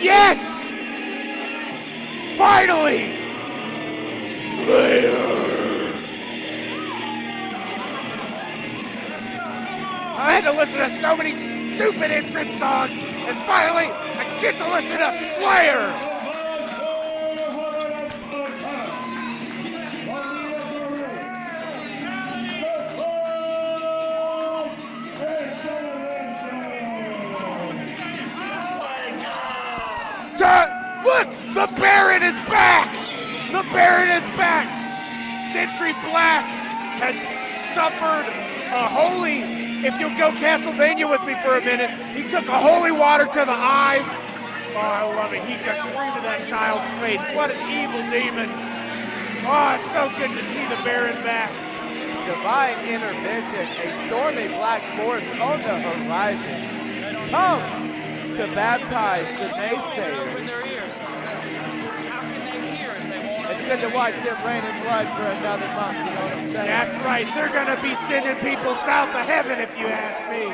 Yes! Finally! Slayer! I had to listen to so many stupid entrance songs, and finally, I get to listen to Slayer! Look! The Baron is back! The Baron is back! Century Black has suffered a holy, if you'll go Castlevania with me for a minute, he took a holy water to the eyes. Oh, I love it. He just screamed in that child's face. What an evil demon. Oh, it's so good to see the Baron back. Divine intervention, a stormy black force on the horizon. Come to baptize the naysayers. It's good to watch them rain in blood for another month, you know what I'm saying? That's right. They're going to be sending people south of heaven, if you ask me.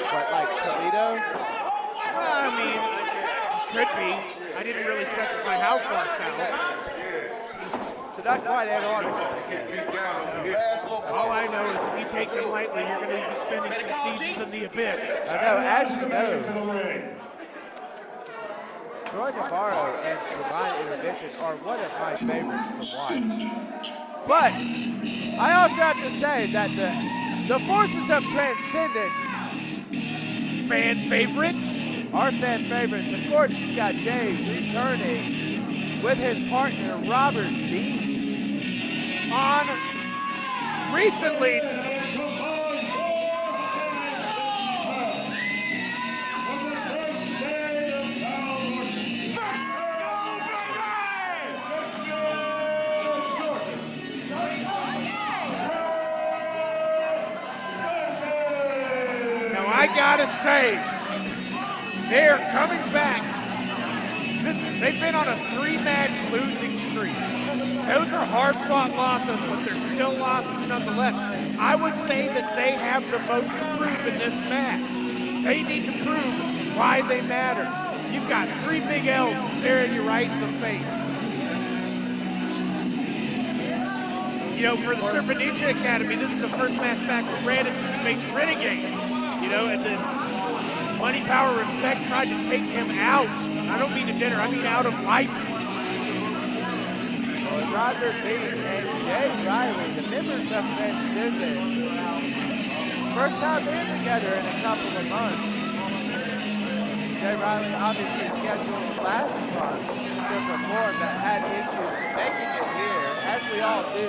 What, like Toledo? Well, I mean, could be. I didn't really specify how far south. So not quite Antarctica. All I know is if you take them lightly, you're going to be spending some seasons in the abyss. I know, as you know, Troy Navarro and Divine Intervention are one of my favorites to watch. But I also have to say that the forces of Transcendent fan favorites are fan favorites. Of course, you've got Jay returning with his partner, Robert B. on recently. Now I gotta say, they're coming back. They've been on a 3-match losing streak. Those are hard-fought losses, but they're still losses nonetheless. I would say that they have the most to prove in this match. They need to prove why they matter. You've got 3 big L's staring you right in the face. You know, for the Serpent Ninja Academy, this is the first match back for Brandon since he faced Renegade. You know, and then Money, Power, Respect tried to take him out. I don't mean to dinner, I mean out of life. Well, Roger Dean and Jay Riley, the members of Transcendent, first time being together in a couple of months. Jay Riley obviously scheduled last month to perform, but had issues making it here, as we all do.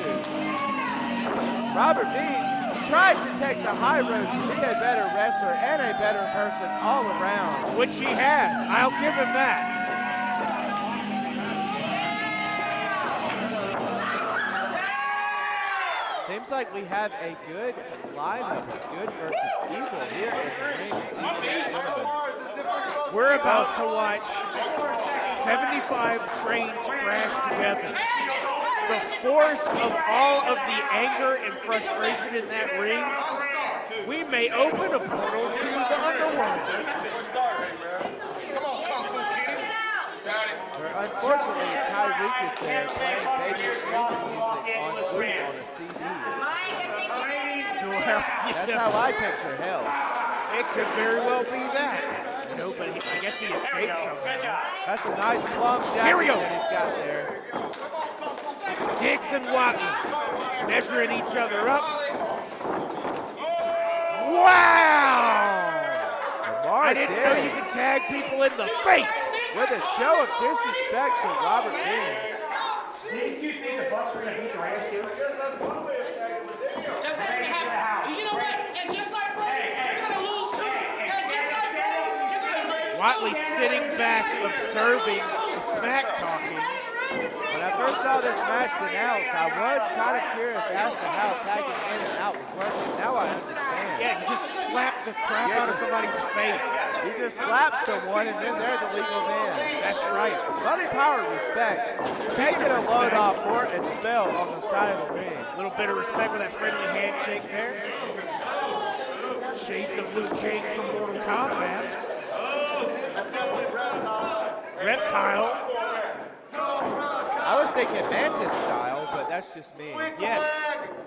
Robert Dean tried to take the high road to be a better wrestler and a better person all around. Which he has. I'll give him that. Seems like we have a good lineup of good versus evil here in the ring. We're about to watch 75 trains crash together. The force of all of the anger and frustration in that ring, we may open a portal to the underworld. Unfortunately, Tyreek is there playing baby streaming music on a CD. Well, That's how I picture hell. It could very well be that. You know, but I guess he escaped somehow. That's a nice plum jacket Here we go. that he's got there. Dix and Watley measuring each other up. Wow! I didn't know you could tag people in the face. With a show of disrespect to Robert Dean. Didn't you think the Bucks were going to beat the Rams too? Just like you have. You know what? And just like Brady, you're going to lose too. And just like Brady, you're going to lose too. Watley sitting back, observing the smack talking. When I first saw this match announced, I was kind of curious as to how tagging in and out would work, and now I understand. Yeah, you just slap the crap out of somebody's face. You just slap someone, and then they're the legal man. That's right. Money, Power, Respect. Taking a load off for a spell on the side of the ring. A little bit of respect with that friendly handshake there. Shades of Luke Cage from Mortal Kombat. That's definitely Reptile. I was thinking Mantis style, but that's just me. Yes.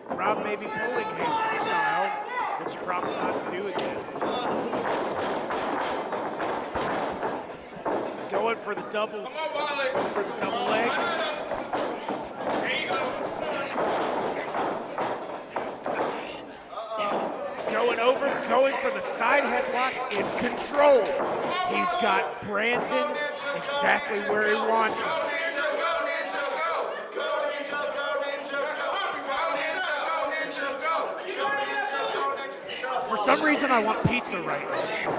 Rob may be pulling his style, which you promised not to do again. Going for the double. Going for the double leg. Going over, going for the side headlock in control. He's got Brandon exactly where he wants him. For some reason, I want pizza right now.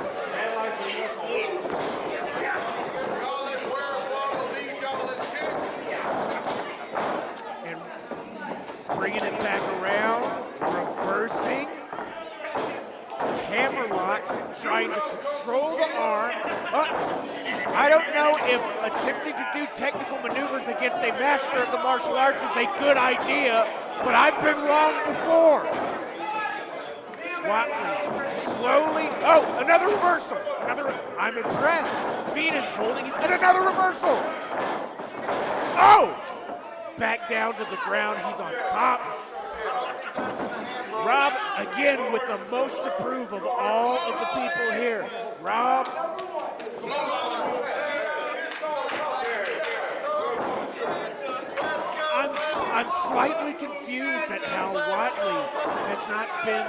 And bringing it back around, reversing. Hammerlock, trying to control the arm. I don't know if attempting to do technical maneuvers against a master of the martial arts is a good idea, but I've been wrong before. Watley slowly, another reversal. I'm impressed. Venus holding, and another reversal. Back down to the ground, he's on top. Rob, again, with the most to prove of all of the people here. Rob. I'm slightly confused at how Watley has not been.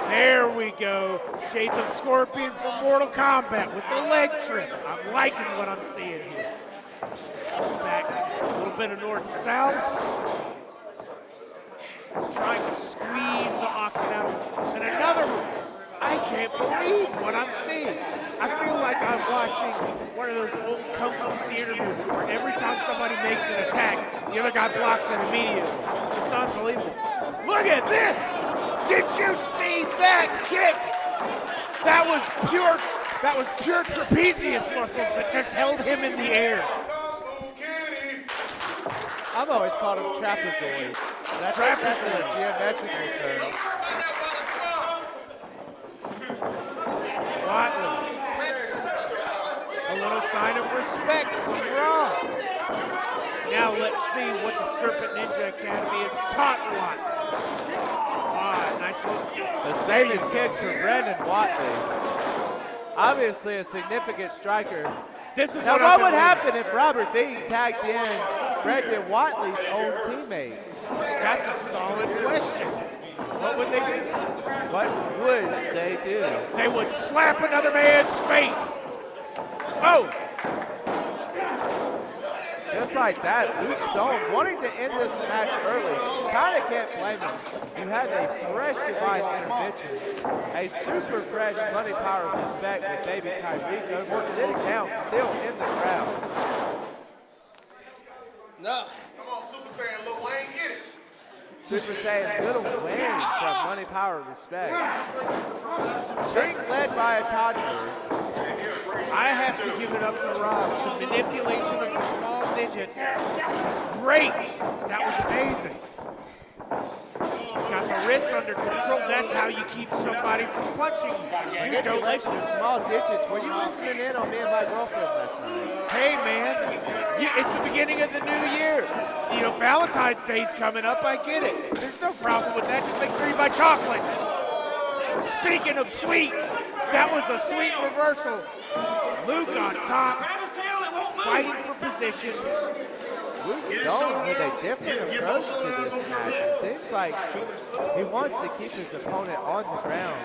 There we go. Shades of Scorpion from Mortal Kombat with the leg trip. I'm liking what I'm seeing here. Back a little bit of north-south. trying to squeeze the oxygen out. And another one. I can't believe what I'm seeing. I feel like I'm watching one of those old kung fu theater movies where every time somebody makes an attack, the other guy blocks it immediately. It's unbelievable. Look at this! Did you see that kick? That was pure trapezius muscles that just held him in the air. I've always called them trapezoids. That's a geometrical term. Watley. A little sign of respect from Rob. Now let's see what the Serpent Ninja Academy has taught Watley. Nice one. Those famous kicks from Brandon Watley. Obviously a significant striker. Now what would happen if Robert Beaton tagged in Brandon Watley's old teammate? That's a solid question. What would they do? What would they do? They would slap another man's face. Oh! Just like that, Luke Stone wanting to end this match early. Kind of can't blame him. You had a fresh divine intervention. A super fresh money, power, respect with baby Tyreek over sitting down, still in the crowd. No. Come on, Super Saiyan, Lil Wayne, get it. Super Saiyan Little Wayne from Money, Power, Respect. Being led by a toddler. I have to give it up to Rob. The manipulation of the small digits was great. That was amazing. He's got the wrist under control. That's how you keep somebody from punching you. Manipulation of small digits. Were you listening in on me and my girlfriend last night? Hey, man, it's the beginning of the new year. You know, Valentine's Day's coming up. I get it. There's no problem with that. Just make sure you buy chocolates. Speaking of sweets, that was a sweet reversal. Luke on top, fighting for position. Luke Stone with a different approach to this match. It seems like he wants to keep his opponent on the ground.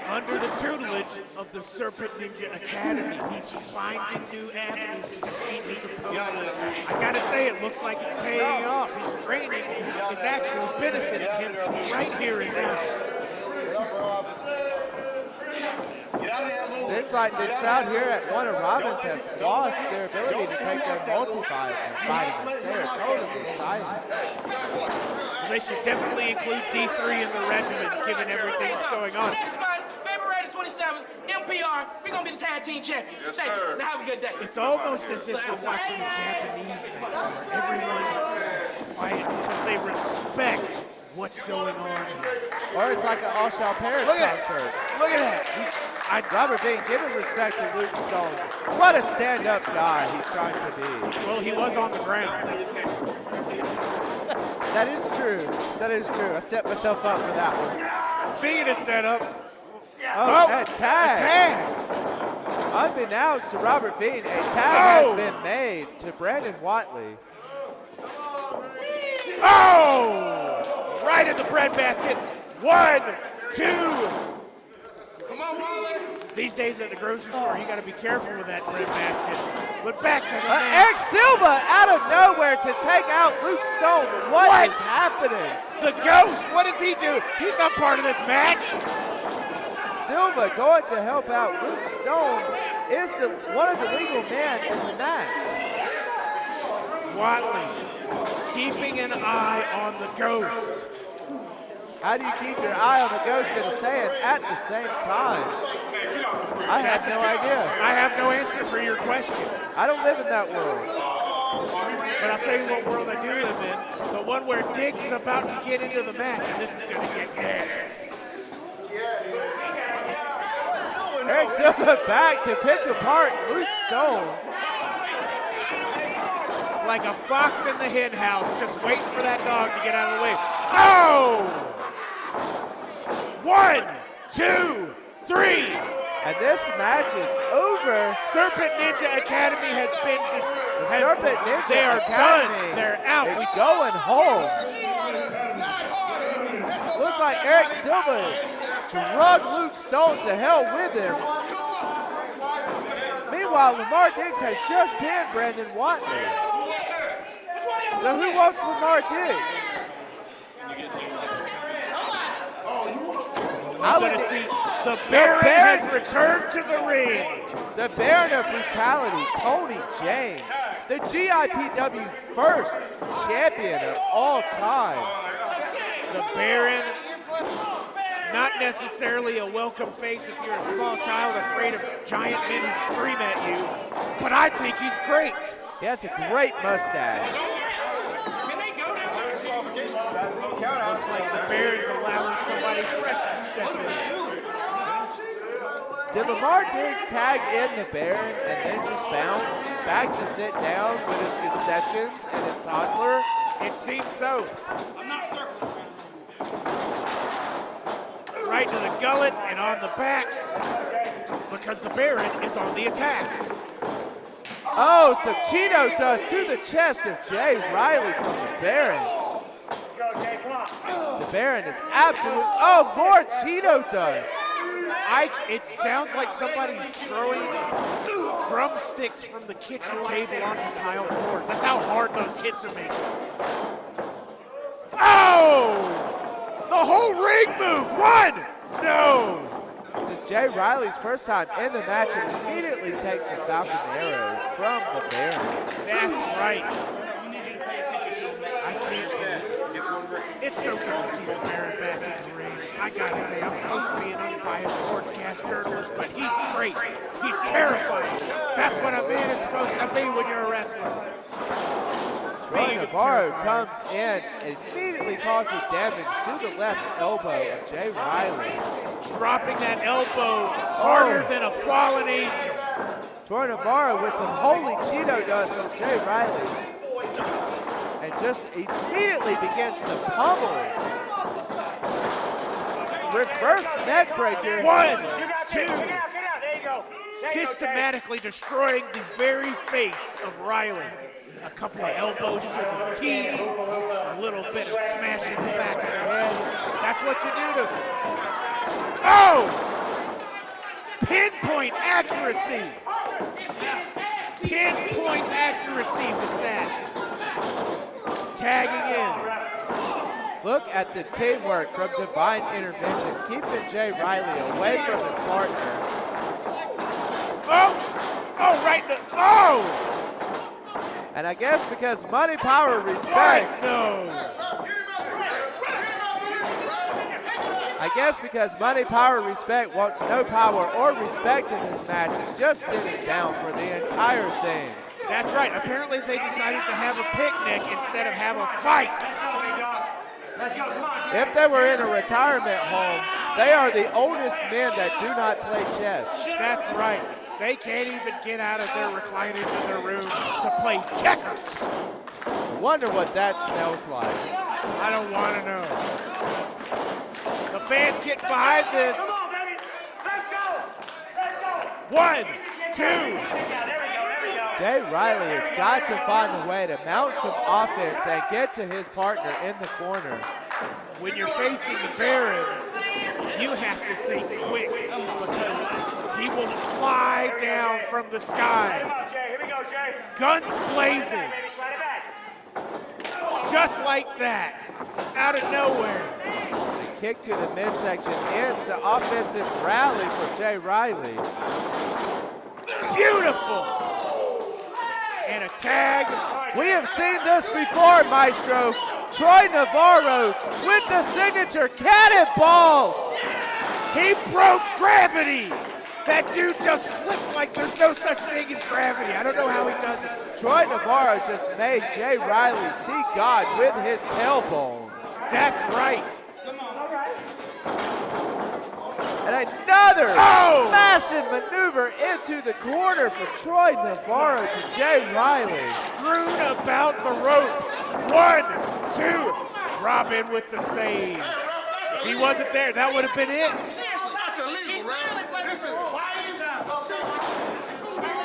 Under the tutelage of the Serpent Ninja Academy, he's finding new avenues to defeat his opponents. I gotta say, it looks like it's paying off. His training is actually benefiting him right here and now. Seems like this crowd here at Warner Robins has lost their ability to take their multivitamins. They are totally silent. Well, they should definitely include D3 in the regimen, given everything that's going on. Next month, February the 27th, MPR, we're going to be the tag team champions. Yes, Thank sir. you. Now have a good day. It's almost as if we're watching a Japanese match. Everyone is quiet because they respect what's going on. Or it's like an All Shall Perish concert. Look at that. Robert Bean giving respect to Luke Stone. What a stand-up guy he's trying to be. Well, he was on the ground. That is true. That is true. I set myself up for that one. Speaking of setup. Oh, a tag. Unbeknownst to Robert Bean, a tag has been made to Brandon Watley. Oh! Right in the breadbasket. 1, 2. Come on, Wally. These days at the grocery store, you got to be careful with that breadbasket. But back to the Eric Silva out of nowhere to take out Luke Stone. What is happening? The Ghost, what does he do? He's not part of this match. Silva going to help out Luke Stone is one of the legal men in the match. Watley keeping an eye on the Ghost. How do you keep your eye on the Ghost and the Saiyan at the same time? I have no idea. I have no answer for your question. I don't live in that world. But I'll tell you what world I do live in. The one where Diggs is about to get into the match, and this is going to get nasty. Eric Silva back to pick apart Luke Stone. It's like a fox in the hen house, just waiting for that dog to get out of the way. Oh! 1, 2, 3. And this match is over. Serpent Ninja Academy has been Serpent Ninja They are Academy done. They're out. It's going home. Looks like Eric Silva drug Luke Stone to hell with him. Meanwhile, Lamar Diggs has just pinned Brandon Watley. So who wants Lamar Diggs? I'm going to see the Baron has returned to the ring. The Baron of Brutality, Tony James, the GIPW first champion of all time. The Baron, not necessarily a welcome face if you're a small child afraid of giant men who scream at you, but I think he's great. He has a great mustache. Looks like the Baron's allowing somebody fresh to step in. Did Lamar Diggs tag in the Baron and then just bounce back to sit down with his concessions and his toddler? It seems so. I'm not circling. Right to the gullet and on the back because the Baron is on the attack. Oh, some Cheeto dust to the chest of Jay Riley from the Baron. The Baron is absolute. Oh, more Cheeto dust. It sounds like somebody's throwing drumsticks from the kitchen table onto tile floors. That's how hard those hits are making. Oh! The whole ring moved. One! No! This is Jay Riley's first time in the match and immediately takes a Falcon Arrow from the Baron. That's right. I can't. It's so good to see the Baron back in the ring. I gotta say, I'm supposed to be an unbiased sportscast journalist, but he's great. He's terrifying. That's what a man is supposed to be when you're a wrestler. Troy Navarro comes in and immediately causing damage to the left elbow of Jay Riley. Dropping that elbow harder than a fallen angel. Troy Navarro with some holy Cheeto dust on Jay Riley. And just immediately begins to pummel. Reverse neck breaker. 1, 2. Systematically destroying the very face of Riley. A couple of elbows to the teeth, a little bit of smashing the back of the head. That's what you do to. Oh! Pinpoint accuracy. Pinpoint accuracy with that. Tagging in. Look at the teamwork from Divine Intervention, keeping Jay Riley away from his partner. Oh! Oh, right in the. Oh! And I guess because money, power, respect. Right, no. I guess because money, power, respect wants no power or respect in this match, is just sitting down for the entire thing. That's right. Apparently they decided to have a picnic instead of have a fight. If they were in a retirement home, they are the oldest men that do not play chess. That's right. They can't even get out of their recliners in their room to play checkers. Wonder what that smells like. I don't want to know. The fans get behind this. Come on, baby. Let's go. Let's go. 1, 2. Jay Riley has got to find a way to mount some offense and get to his partner in the corner. When you're facing the Baron, you have to think quick because he will fly down from the skies. Come on, Jay. Here we go, Jay. Guns blazing. Baby, slide it back. Just like that. Out of nowhere. The kick to the midsection ends the offensive rally for Jay Riley. Beautiful. And a tag. We have seen this before, Maestro. Troy Navarro with the signature cannonball. He broke gravity. That dude just flipped like there's no such thing as gravity. I don't know how he does it. Troy Navarro just made Jay Riley see God with his tailbone. That's right. And another massive maneuver into the corner for Troy Navarro to Jay Riley. Strewn about the ropes. 1, 2. Robin with the save. If he wasn't there, that would have been it. That's illegal,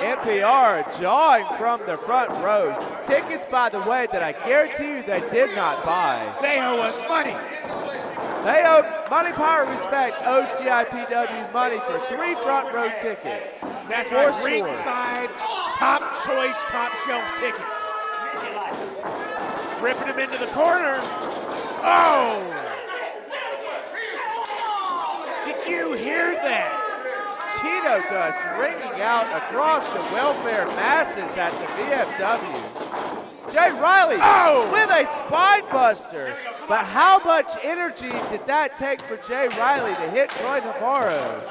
NPR jawing from the front row. Tickets, by the way, that I guarantee you they did not buy. They owe us money. They owe Money, Power, Respect owes GIPW money for 3 front row tickets. That's for right, sure. ringside, top choice, top shelf tickets. Ripping him into the corner. Oh! you hear that? Cheeto dust ringing out across the welfare masses at the VFW. Jay Riley with a spine buster. But how much energy did that take for Jay Riley to hit Troy Navarro?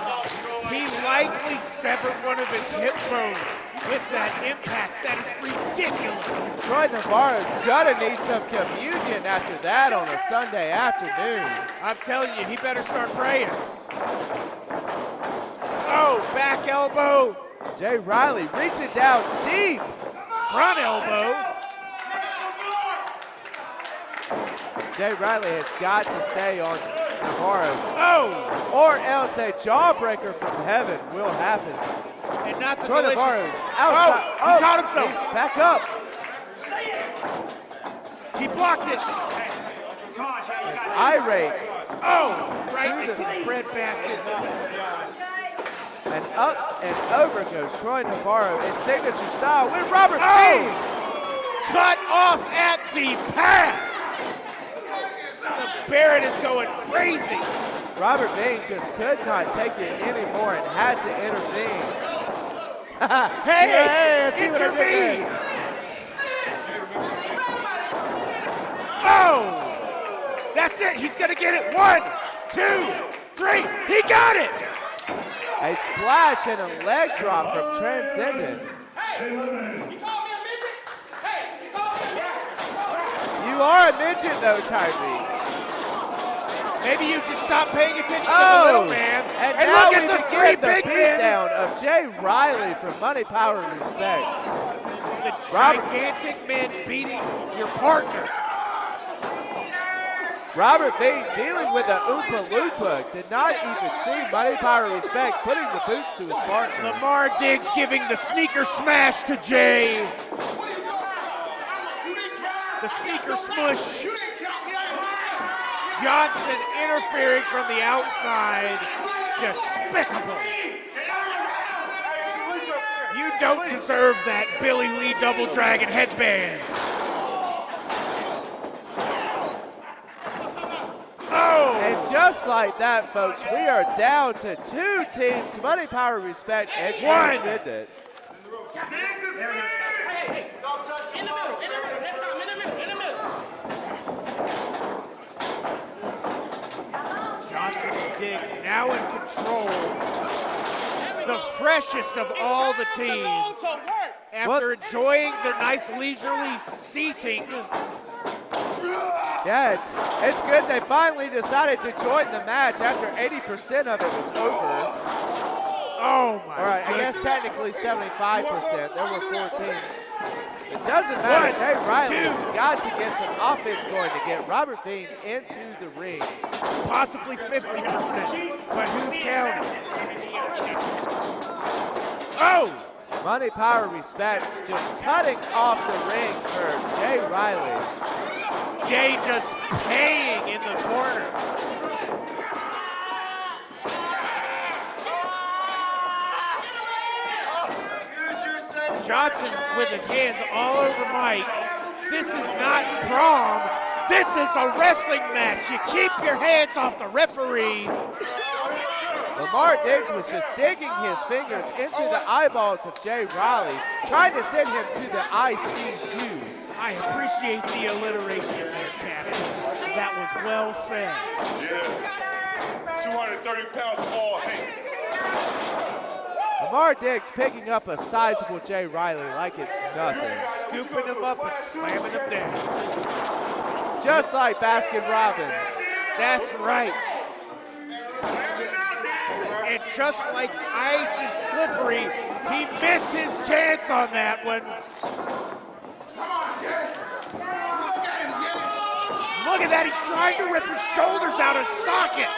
He likely severed one of his hip bones with that impact. That is ridiculous. Troy Navarro's gonna need some communion after that on a Sunday afternoon. I'm telling you, he better start praying. Oh, back elbow. Jay Riley reaching down deep. Front elbow. Jay Riley has got to stay on Navarro. Oh! Or else a jawbreaker from heaven will happen. And not the Troy delicious. Navarro's outside. Oh, he caught himself. He's back up. He blocked it. Irate. Oh, right into the bread basket. And up and over goes Troy Navarro in signature style with Robert Bean. Bean. Cut off at the pass. The Barrett is going crazy. Robert Bean just could not take it anymore and had to intervene. Hey, intervene! Oh, that's it. He's going to get it. 1, 2, 3. He got it. A splash and a leg drop from Transcendent. Hey, you called me a midget? Hey, you called me a midget? You are a midget though, Tyree. Maybe you should stop paying attention to the little man. And now look at the three big men. Beatdown of Jay Riley from Money, Power, and Respect. The gigantic men beating your partner. Robert Bean dealing with a Oompa Loompa. Did not even see Money, Power, and Respect putting the boots to his partner. Lamar Diggs giving the sneaker smash to Jay. The sneaker smush. Johnson interfering from the outside. Despicable. You don't deserve that Billy Lee Double Dragon headband. Oh! And just like that, folks, we are down to 2 teams, Money, Power, Respect, and Transcendent. Hey, don't touch in the middle, next time, in the middle. Johnson and Diggs now in control. The freshest of all the teams. After enjoying their nice leisurely seating. Yeah, it's good they finally decided to join the match after 80% of it was over. Oh my All right, I guess technically 75%. There were 4 teams. It doesn't matter. Jay Riley's got to get some offense going to get Robert Bean into the ring. Possibly 50%, but who's counting? Oh! Money, Power, Respect just cutting off the ring for Jay Riley. Jay just paying in the corner. Johnson with his hands all over Mike. This is not prom. This is a wrestling match. You keep your hands off the referee. Lamar Diggs was just digging his fingers into the eyeballs of Jay Riley, trying to send him to the ICU. I appreciate the alliteration there, Captain. That was well said. Yeah. 230 pounds of all hate. Lamar Diggs picking up a sizable Jay Riley like it's nothing. Scooping him up and slamming him down. Just like Baskin Robbins. That's right. And just like ice is slippery, he missed his chance on that one. Look at that, he's trying to rip his shoulders out of socket.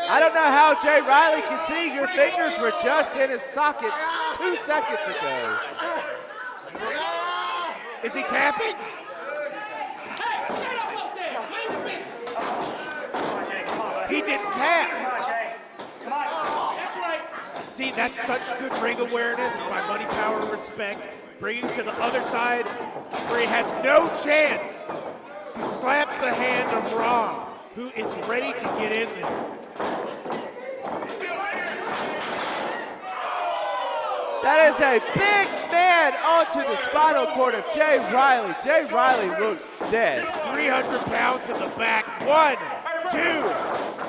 I don't know how Jay Riley can see your fingers were just in his sockets 2 seconds ago. Is he tapping? Hey, shut up up there. Mind your business. He didn't tap. Come on. That's right. See, that's such good ring awareness by Money, Power, Respect. Bringing to the other side where he has no chance to slap the hand of Ron, who is ready to get in there. That is a big man onto the spinal cord of Jay Riley. Jay Riley looks dead. 300 pounds in the back. 1, 2,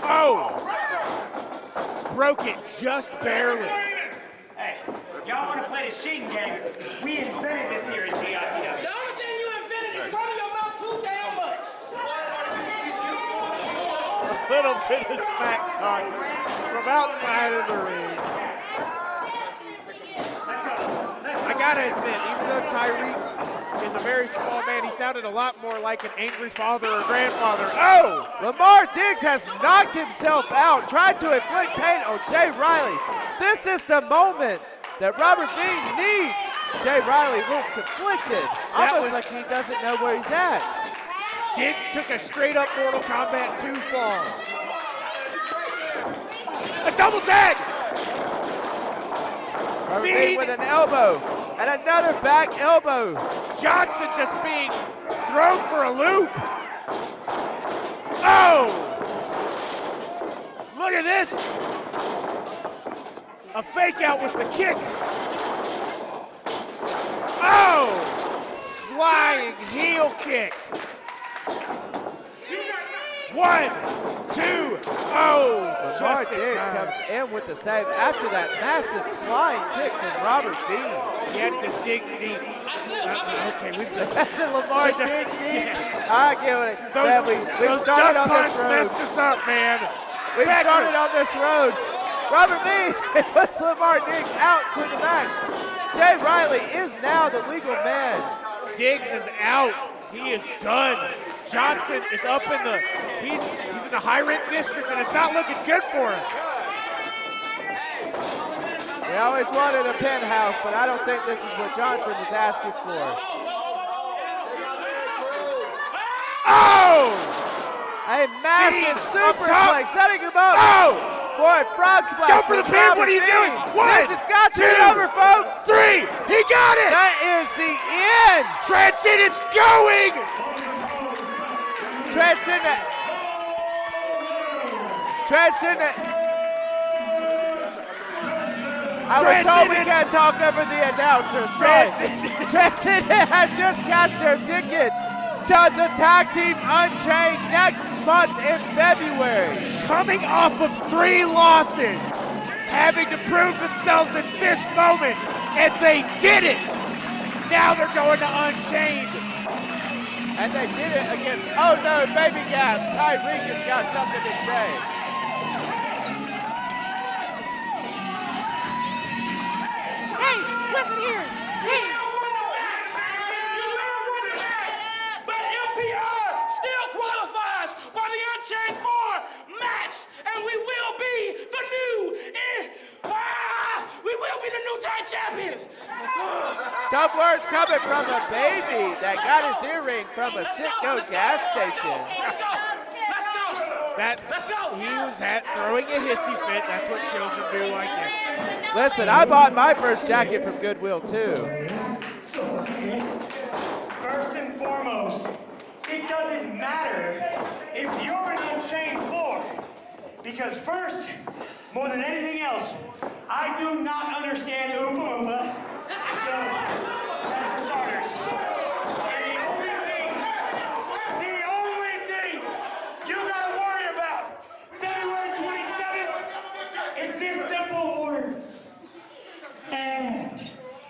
oh. Broke it just barely. Hey, y'all want to play this cheating game? We invented this here at GIPW. The only thing you invented is running your mouth too damn much. A little bit of smack talk from outside of the ring. I gotta admit, even though Tyreek is a very small man, he sounded a lot more like an angry father or grandfather. Oh! Lamar Diggs has knocked himself out, tried to inflict pain on Jay Riley. This is the moment that Robert Dean needs. Jay Riley looks conflicted, almost like he doesn't know where he's at. Diggs took a straight up Mortal Kombat 2 fall. A double tag! Robert Dean with an elbow, and another back elbow. Johnson just being thrown for a loop. Oh! Look at this! A fake out with the kick. Oh! Flying heel kick. 1, 2, oh! Lamar Diggs comes in with the save after that massive flying kick from Robert Dean. He had to dig deep. Okay, we've done That's it, Lamar dig deep. Yeah. I give it. Those started on this punts road. messed us up, man. We started on this road. Robert Dean puts Lamar Diggs out to the match. Jay Riley is now the legal man. Diggs is out. He is done. Johnson is up in the, he's in the high rent district and it's not looking good for him. We always wanted a penthouse, but I don't think this is what Johnson was asking for. Oh! A massive Dean, superplex, setting him up for a frog splash. Go for the pin, what are you doing? 1, This has got to 2, be over, folks. 3, he got it! That is the end. Transcendence going! Transcendent. I was told we can't talk over the announcer. Transcendent has just cashed their ticket to the Tag Team Unchained next month in February. Coming off of 3 losses, having to prove themselves at this moment, and they did it. Now they're going to Unchained. And they did it against, oh no, Baby Gap. Tyreek has got something to say. Hey, listen here. Hey. But MPR still qualifies for the Unchained 4 match, and we will be the new tag champions. Tough words coming from a baby that got his earring from a Citgo gas station. Let's go. He was throwing a hissy fit. That's what children do like that. Listen, I bought my first jacket from Goodwill too. First and foremost, it doesn't matter if you're an Unchained 4. Because first, more than anything else, I do not understand Oompa Loompa. So, that's for starters. And the only thing you gotta worry about February 27th is this simple words. And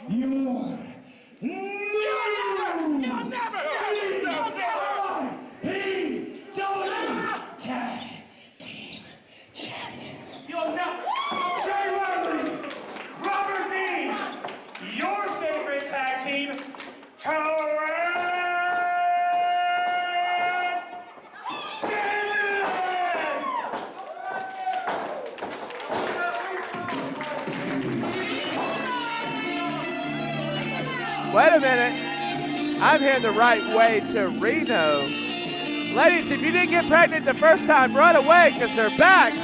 you'll never tag team champions. You'll never. Jay Riley, Robert Dean, your favorite tag team, Wait a minute. I'm heading the right way to Reno. Ladies, if you didn't get pregnant the first time, run away because they're back.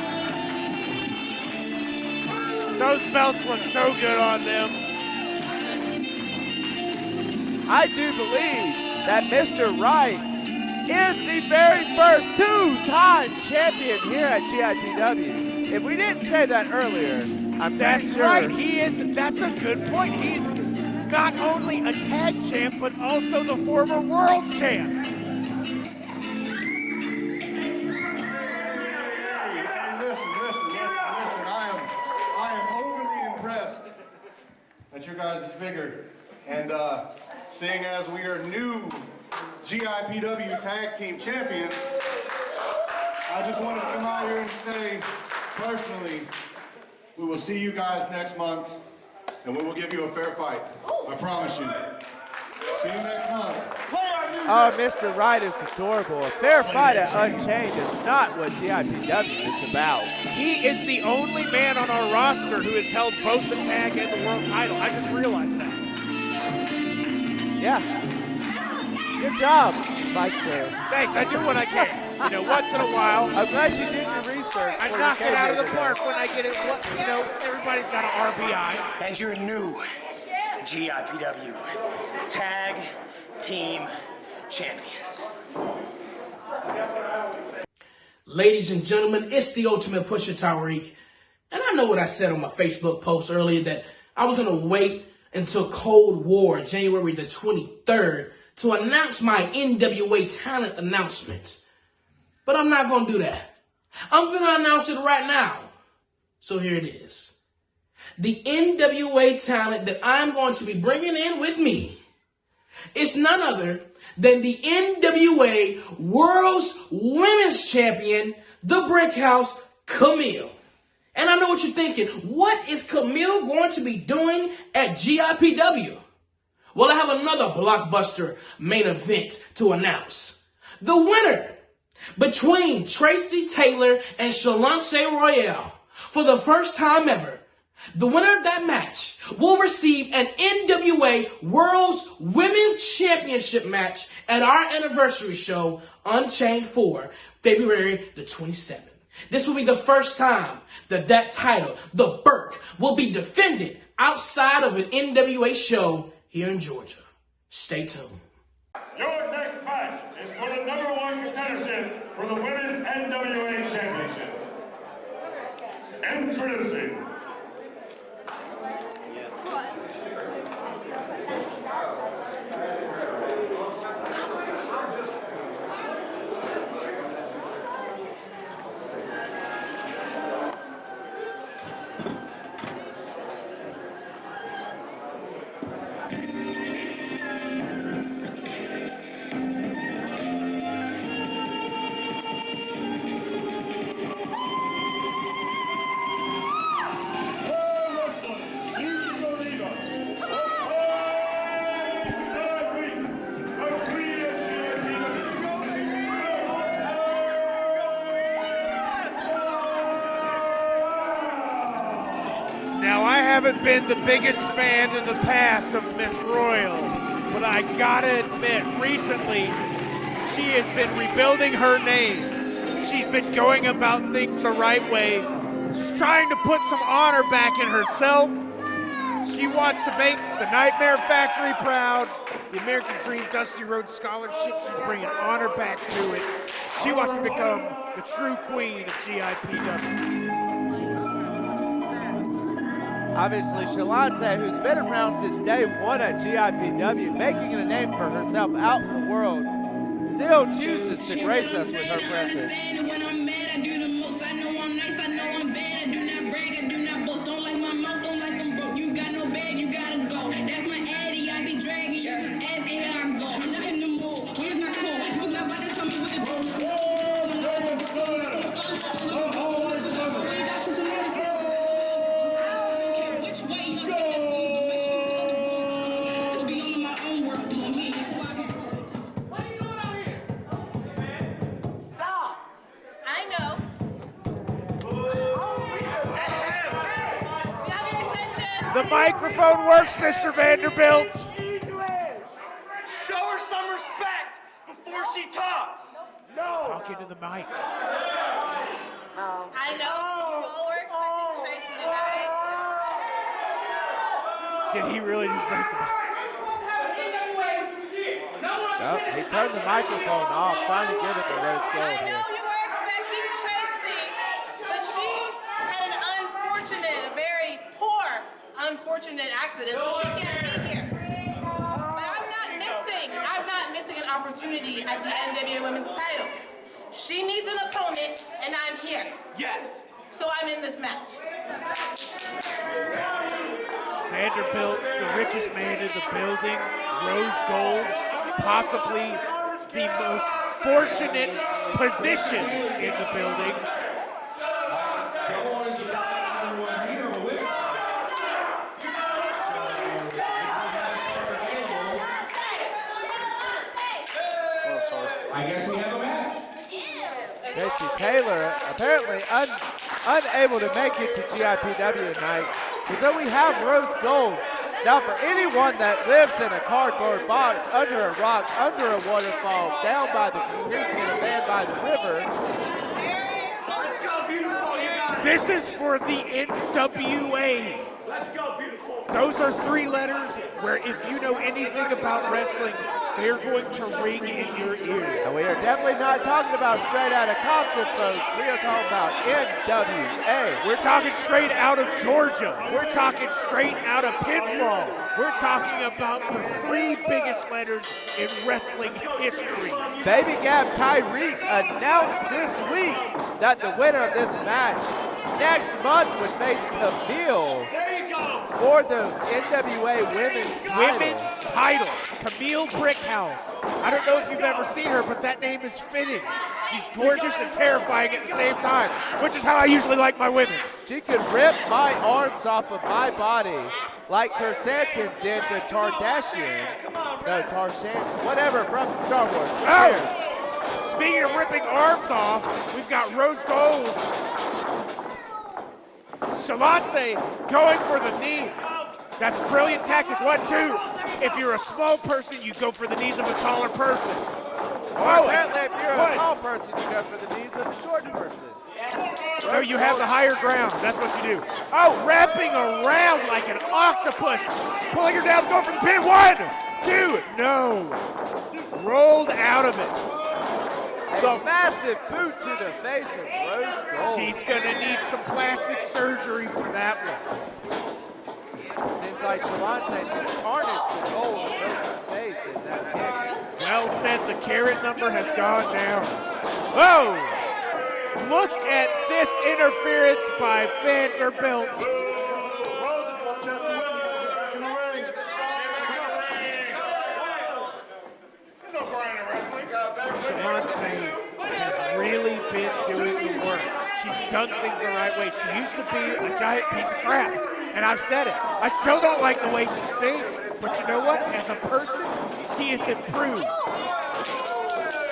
Those belts look so good on them. I do believe that Mr. Wright is the very first 2-time champion here at GIPW. If we didn't say that earlier, I'm That's pretty sure. right. He is. That's a good point. He's not only a tag champ, but also the former world champ. Hey, listen. I am overly impressed at your guys' vigor. And seeing as we are new GIPW tag team champions, I just wanted to come out here and say, personally, we will see you guys next month, and we will give you a fair fight. I promise you. See you next month. Oh, Mr. Wright is adorable. A fair fight at Unchained is not what GIPW is about. He is the only man on our roster who has held both the tag and the world title. I just realized that. Yeah. Good job, Mike Square. Thanks, I do what I can. You know, once in a while. I'm glad you did your research. I knock it out of the park when I get it. You know, everybody's got an RBI. As your new GIPW Tag Team Champions. Ladies and gentlemen, it's the Ultimate Pusher Tariq. And I know what I said on my Facebook post earlier, that I was going to wait until Cold War, January the 23rd, to announce my NWA talent announcement. But I'm not going to do that. I'm going to announce it right now. So here it is. The NWA talent that I'm going to be bringing in with me is none other than the NWA World's Women's Champion, the Brick House, Camille. And I know what you're thinking. What is Camille going to be doing at GIPW? Well, I have another blockbuster main event to announce. The winner between Tracy Taylor and Shalance Royale, for the first time ever, the winner of that match will receive an NWA World's Women's Championship match at our anniversary show, Unchained 4, February the 27th. This will be the first time that that title, the Burke, will be defended outside of an NWA show here in Georgia. Stay tuned. Your next match is for the #1 contendership for the Women's NWA Championship. Introducing Now, I haven't been the biggest fan in the past of Miss Royal, but I gotta admit, recently, she has been rebuilding her name. She's been going about things the right way. She's trying to put some honor back in herself. She wants to make the Nightmare Factory proud, the American Dream Dusty Rhodes Scholarship. She's bringing honor back to it. She wants to become the true queen of GIPW. Obviously, Shalance, who's been around since day one at GIPW, making a name for herself out in the world, still chooses to grace us with her presence. When I'm mad, I do the most. I know I'm nice, I know I'm bad. I do not brag, I do not boast. Don't like my mouth, don't like I'm broke. You got no bag, you gotta go. That's my addy, I be dragging you. Just asking, here I go. I'm not in the mood. We is not cool. You was not about to tell me what to do. The microphone works, Mr. Vanderbilt. Show her some respect before she talks. No. Talking to the mic. I know. People were expecting Tracy tonight. Did he really just break the mic? Nope, he turned the microphone off, trying to give it to Rose Gold I here. know you were expecting Tracy, but she had an unfortunate, very unfortunate accident, so she can't be here. But I'm not missing an opportunity at the NWA Women's title. She needs an opponent, and I'm here. Yes. So I'm in this match. Vanderbilt, the richest man in the building, rose gold, possibly the most fortunate position in the building. I guess we have a match. Casey Taylor apparently unable to make it to GIPW tonight. And so we have Rose Gold. Now for anyone that lives in a cardboard box, under a rock, under a waterfall, down by the creek, in a van by the river. Let's go, beautiful, you guys. This is for the NWA. Let's go, beautiful. Those are 3 letters where if you know anything about wrestling, they're going to ring in your ears. And we are definitely not talking about straight out of Compton, folks. We are talking about NWA. We're talking straight out of Georgia. We're talking straight out of Pinfall. We're talking about the 3 biggest letters in wrestling history. Baby Gap Tyreek announced this week that the winner of this match next month would face Camille for the NWA Women's Title. Camille Brickhouse. I don't know if you've ever seen her, but that name is fitting. She's gorgeous and terrifying at the same time, which is how I usually like my women. She could rip my arms off of my body like Kersantin did to Tardashian. No, Tarzan, whatever, from Star Wars. Who cares? Speaking of ripping arms off, we've got Rose Gold. Shalance going for the knee. That's a brilliant tactic. 1, 2. If you're a small person, you go for the knees of a taller person. Apparently, if you're a tall person, you go for the knees of a short person. No, you have the higher ground. That's what you do. Oh, wrapping around like an octopus. Pulling her down, going for the pin. 1, 2. No. Rolled out of it. A massive boot to the face of Rose Gold. She's going to need some plastic surgery for that one. Seems like Shalance just tarnished the gold of Rose's face in that kick. Well said, the carrot number has gone down. Oh! Look at this interference by Vanderbilt. Shalance has really been doing the work. She's done things the right way. She used to be a giant piece of crap, and I've said it. I still don't like the way she sings, but you know what? As a person, she has improved.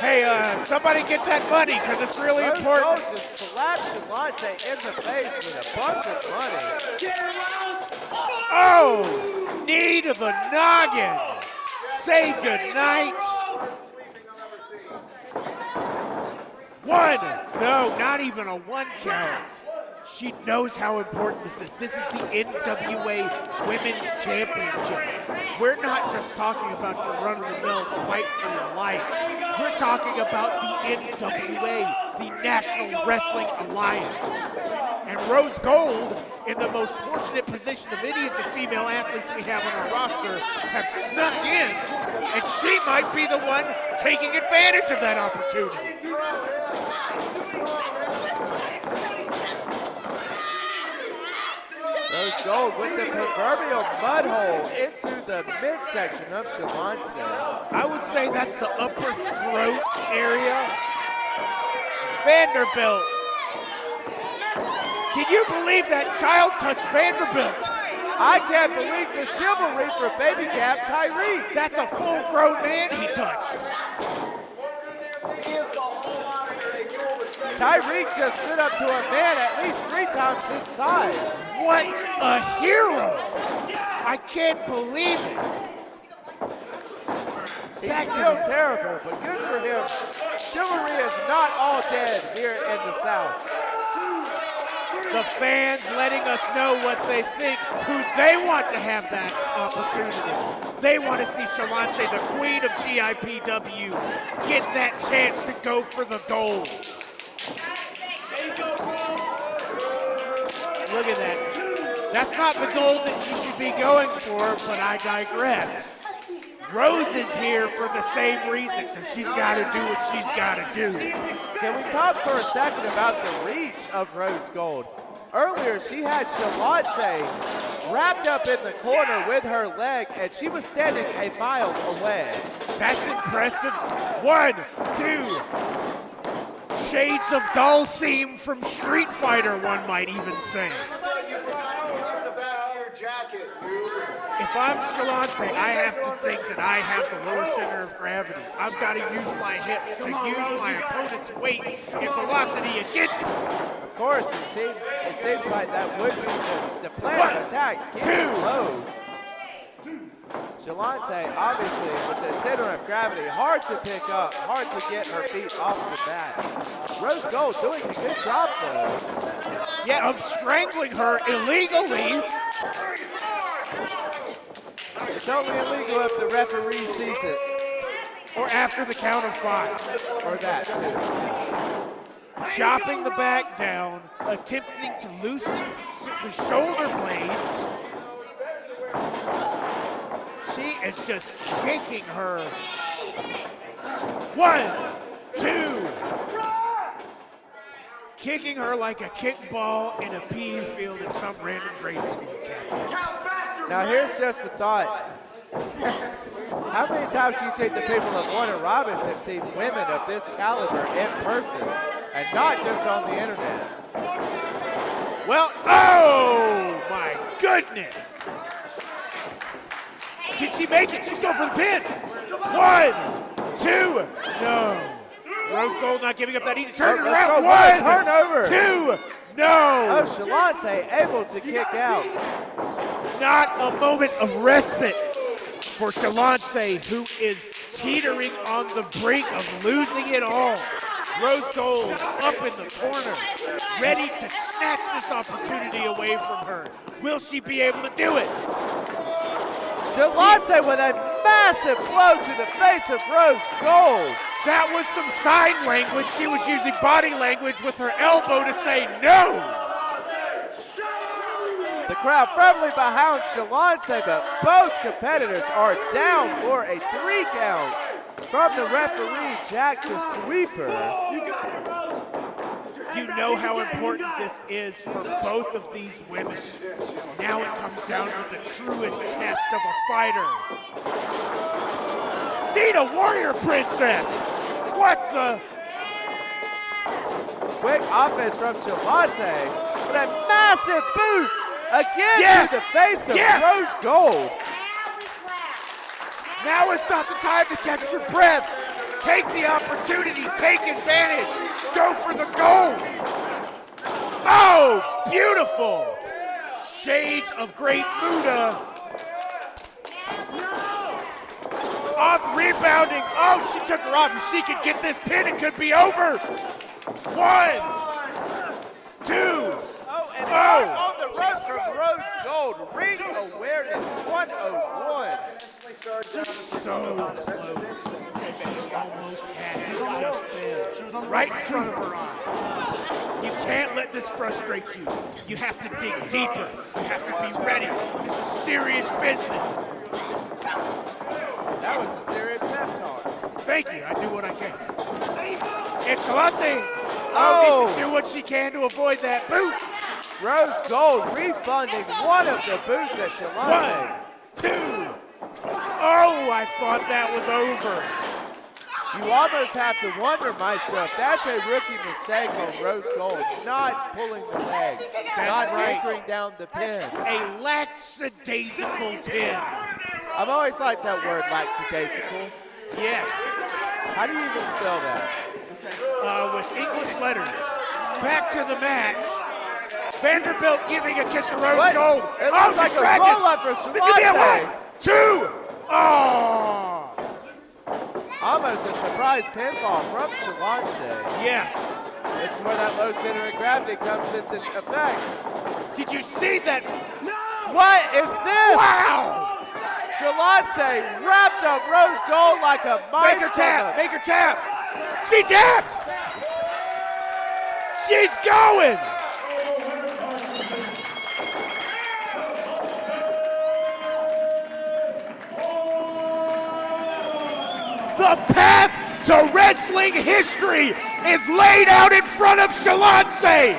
Hey, somebody get that money, because it's really important. Rose Gold just slapped Shalance in the face with a bunch of money. Oh! Knee to the noggin. Say goodnight. 1. No, not even a 1 count. She knows how important this is. This is the NWA Women's Championship. We're not just talking about your run-of-the-mill fight for your life. We're talking about the NWA, the National Wrestling Alliance. And Rose Gold, in the most fortunate position of any of the female athletes we have on our roster, have snuck in, and she might be the one taking advantage of that opportunity. Rose Gold with the proverbial mud hole into the midsection of Shalance. I would say that's the upper throat area. Vanderbilt. Can you believe that child touched Vanderbilt? I can't believe the chivalry for Baby Gap Tyreek. That's a full-grown man he touched. Tyreek just stood up to a man at least 3 times his size. What a hero! I can't believe it. He's still terrible, but good for him. Chivalry is not all dead here in the South. The fans letting us know what they think, who they want to have that opportunity. They want to see Shalance, the queen of GIPW, get that chance to go for the gold. Look at that. That's not the gold that she should be going for, but I digress. Rose is here for the same reason, so she's got to do what she's got to do. Can we talk for a second about the reach of Rose Gold? Earlier, she had Shalance wrapped up in the corner with her leg, and she was standing a mile away. That's impressive. 1, 2. Shades of Dalsim from Street Fighter, one might even say. If I'm Shalance, I have to think that I have the lower center of gravity. I've got to use my hips to use my opponent's weight and velocity against me. Of course, it seems like that would be the plan of attack. 2. Low. Shalance, obviously, with the center of gravity, hard to pick up, hard to get her feet off the mat. Rose Gold doing a good job, though. Yeah, of strangling her illegally. It's only illegal if the referee sees it. Or after the count of 5. Or that, too. Chopping the back down, attempting to loosen the shoulder blades. She is just kicking her. 1, 2. Kicking her like a kickball in a PE field at some random grade school camp. Now here's just a thought. How many times do you think the people of Warner Robins have seen women of this caliber in person and not just on the internet? Well, oh my goodness. Can she make it? She's going for the pin. 1, 2, no. Rose Gold not giving up that easy. Turn it around. 1, turnover. 2, no. Oh, Shalance able to kick out. Not a moment of respite for Shalance, who is teetering on the brink of losing it all. Rose Gold up in the corner, ready to snatch this opportunity away from her. Will she be able to do it? Shalance with a massive blow to the face of Rose Gold. That was some sign language. She was using body language with her elbow to say no. The crowd firmly behind Shalance, but both competitors are down for a 3 count from the referee, Jack the Sweeper. You know how important this is for both of these women. Now it comes down to the truest test of a fighter. Cena Warrior Princess! What the? Quick offense from Shalance with a massive boot again to the face of Rose Gold. Now is not the time to catch your breath. Take the opportunity, take advantage, go for the gold. Oh, beautiful. Shades of Great Buddha. Off rebounding. Oh, she took her off. If she could get this pin, it could be over. 1, 2. Oh, and on the run from Rose Gold. Ring awareness 101. So close. She almost had it just there. Right in front of her eye. You can't let this frustrate you. You have to dig deeper. You have to be ready. This is serious business. That was a serious pep talk. Thank you. I do what I can. And Shalance needs to do what she can to avoid that boot. Rose Gold refunding one of the boots at Shalance. 1, 2. Oh, I thought that was over. You almost have to wonder, Maestro, if that's a rookie mistake on Rose Gold, not pulling the leg, not anchoring down the pin. A lackadaisical pin. I've always liked that word, lackadaisical. Yes. How do you even spell that? With English letters. Back to the match. Vanderbilt giving a kiss to Rose Gold. It looks like a roll-up from Shalance. 2. Oh! Almost a surprise pinfall from Shalance. Yes. This is where that low center of gravity comes into effect. Did you see that? No! What is this? Wow! Shalance wrapped up Rose Gold like a mice. Make her tap! Make her tap! She tapped! She's going! The path to wrestling history is laid out in front of Shalonce.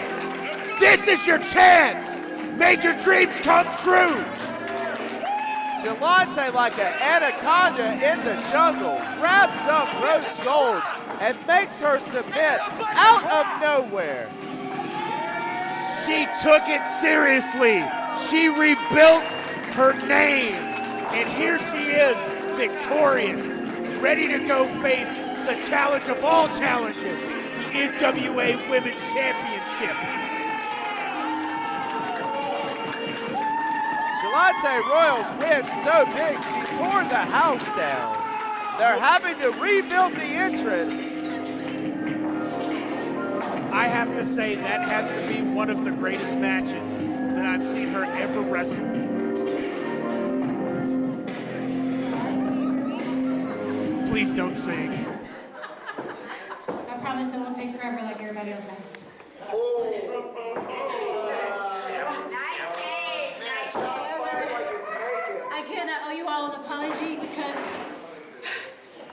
This is your chance. Make your dreams come true. Shalonce, like an anaconda in the jungle, grabs some rose gold and makes her submit out of nowhere. She took it seriously. She rebuilt her name. And here she is, victorious, ready to go face the challenge of all challenges, the NWA Women's Championship. Shalonce Royals win so big she tore the house down. They're having to rebuild the entrance. I have to say that has to be one of the greatest matches that I've seen her ever wrestle. Please don't sing. I promise it won't take forever like everybody else has. Again, I owe you all an apology because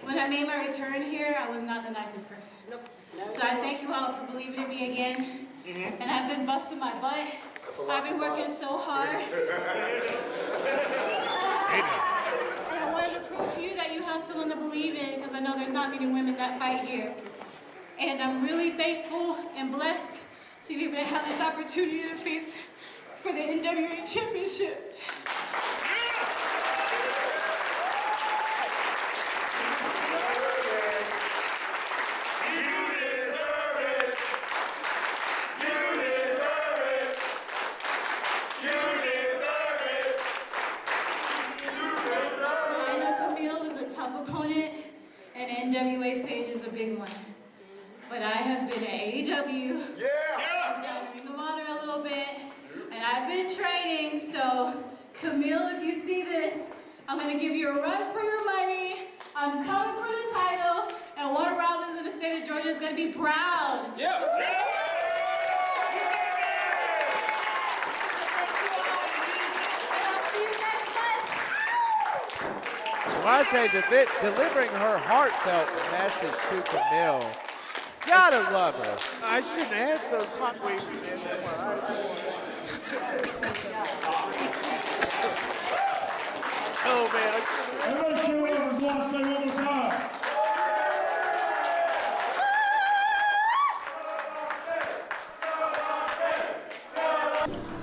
when I made my return here, I was not the nicest person. So I thank you all for believing in me again. And I've been busting my butt. I've been working so hard. And I wanted to prove to you that you have someone to believe in because I know there's not many women that fight here. And I'm really thankful and blessed to be able to have this opportunity to face for the NWA Championship. NWA stage is a big one, but I have been at AEW, I've done Ring of Honor a little bit, and I've been training, so Camille, if you see this, I'm going to give you a run for your money, I'm coming for the title, and Warner Robins in the state of Georgia is going to be proud. Shalonce delivering her heartfelt message to Camille. Gotta love her. I shouldn't have those hot wings in Oh man,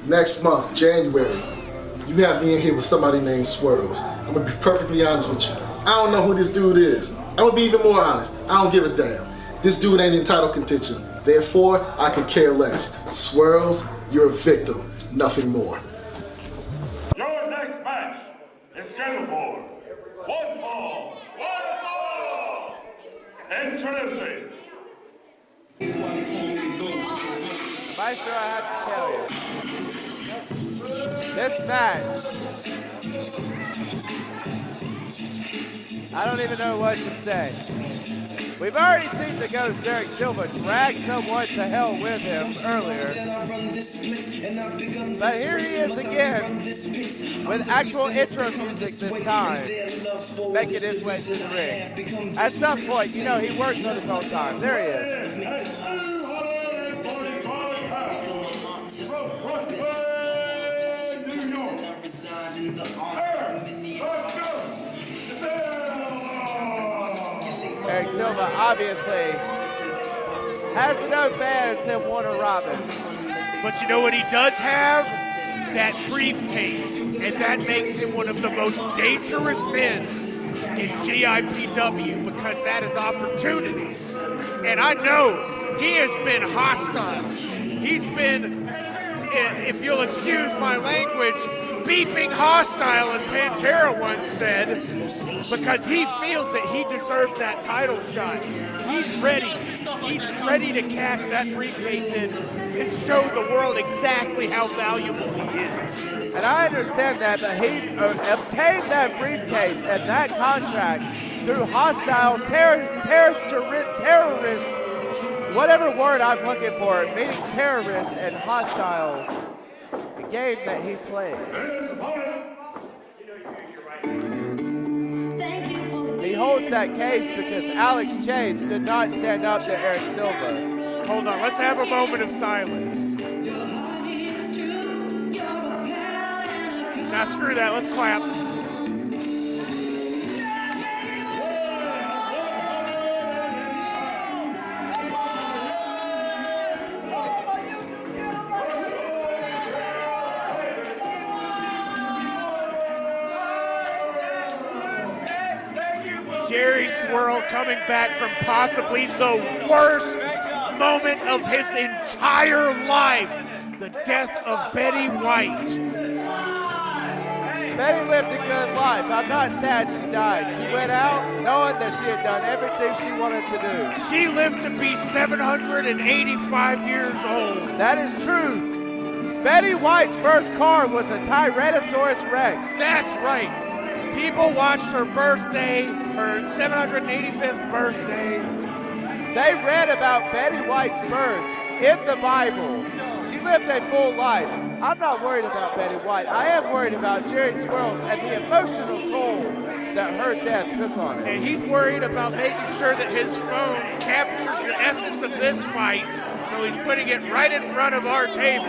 next month, January, you have me in here with somebody named Swirls. I'm gonna be perfectly honest with you. I don't know who this dude is. I'm gonna be even more honest. I don't give a damn. This dude ain't in title contention. Therefore, I could care less. Swirls, you're a victim, nothing more. Your next match is scheduled for one fall. Introducing. Maestro, I have to tell you, this match, I don't even know what to say. We've already seen the ghost Derek Silva drag someone to hell with him earlier. But here he is again with actual intro music this time, making his way to the ring. At some point, you know, he works on his own time. There he is. Derek Silva obviously has no fans in Warner Robins. But you know what he does have? That briefcase. And that makes him one of the most dangerous men in GIPW because that is opportunity. And I know he has been hostile. He's been, if you'll excuse my language, beeping hostile, as Pantera once said, because he feels that he deserves that title shot. He's ready. He's ready to cash that briefcase in and show the world exactly how valuable he is. And I understand that, but he obtained that briefcase and that contract through hostile terrorist, whatever word I'm looking for, meaning terrorist and hostile, the game that he plays. The holds that case because Alex Chase could not stand up to Eric Silva. Hold on, let's have a moment of silence. Now screw that, let's clap. Jerry Swirl coming back from possibly the worst moment of his entire life, the death of Betty White. Betty lived a good life. I'm not sad she died. She went out knowing that she had done everything she wanted to do. She lived to be 785 years old. That is true. Betty White's first car was a Tyrannosaurus Rex. That's right. People watched her birthday, her 785th birthday. They read about Betty White's birth in the Bible. She lived a full life. I'm not worried about Betty White. I am worried about Jerry Swirls and the emotional toll that her death took on him. And he's worried about making sure that his phone captures the essence of this fight, so he's putting it right in front of our table.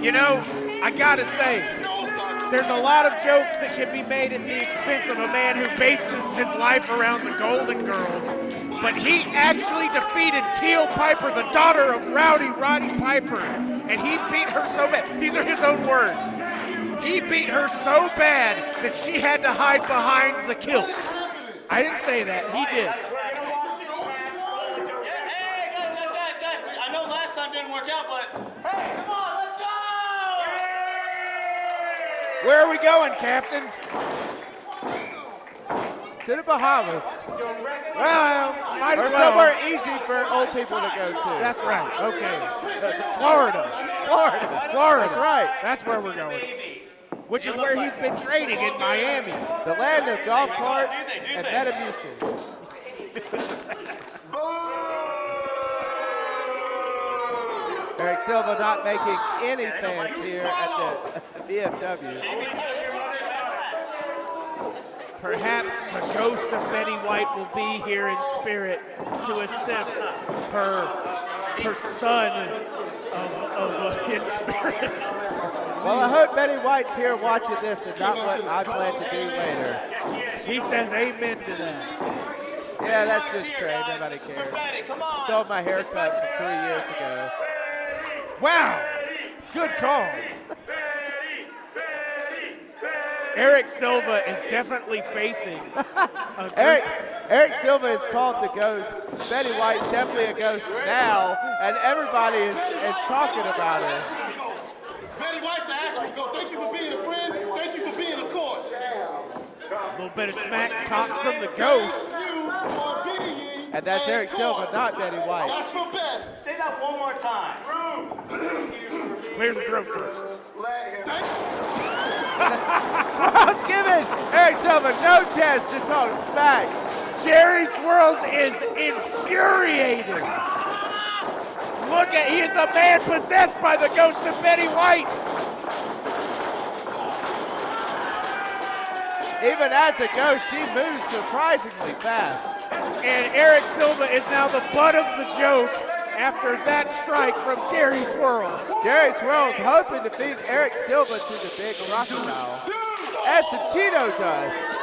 You know, I gotta say, there's a lot of jokes that can be made at the expense of a man who bases his life around the Golden Girls, but he actually defeated Teal Piper, the daughter of Rowdy Roddy Piper, and he beat her so bad. These are his own words. He beat her so bad that she had to hide behind the kilt. I didn't say that, he did. Hey, guys. I know last time didn't work out, but hey, come on, let's go! Where are we going, Captain? To the Bahamas. Well, might or as well. somewhere easy for old people to go to. That's right, okay. Florida. That's right. That's where we're going. Which is where he's been training in Miami. The land of golf carts and Metamucils. Eric Silva not making any fans here at the BMW. Perhaps the ghost of Betty White will be here in spirit to assist her son in spirit. Well, I hope Betty White's here watching this and not what I plan to do later. He says amen to that. Yeah, that's just Trey. Nobody cares. Stole my haircut from 3 years ago. Wow, good call. Eric Silva is definitely facing Eric Silva is called the ghost. Betty White's definitely a ghost now, and everybody is talking about her. Betty White's the actual ghost. Thank you for being a friend. Thank you for being a corpse. A little bit of smack talk from the ghost. And that's Eric Silva, not Betty White. That's for Betty. Say that one more time. Clear the throat first. Swirls giving Eric Silva no chance to talk smack. Jerry Swirls is infuriated. Look at, he is a man possessed by the ghost of Betty White. Even as a ghost, she moves surprisingly fast. And Eric Silva is now the butt of the joke after that strike from Jerry Swirls. Jerry Swirls hoping to beat Eric Silva to the big crocodile. As the Cheeto dust.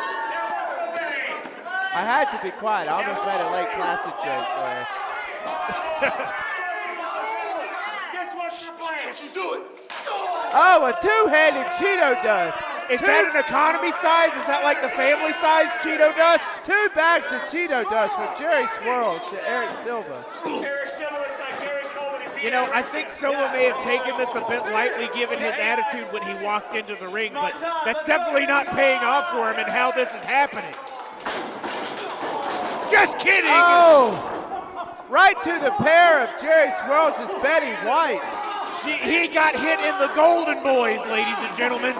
I had to be quiet. I almost made a Lake Placid joke there. Oh, a two-handed Cheeto dust. Is that an economy size? Is that like the family size Cheeto dust? 2 bags of Cheeto dust from Jerry Swirls to Eric Silva. You know, I think Silva may have taken this a bit lightly given his attitude when he walked into the ring, but that's definitely not paying off for him and how this is happening. Just kidding! Oh! Right to the pair of Jerry Swirls' Betty White. He got hit in the Golden Boys, ladies and gentlemen.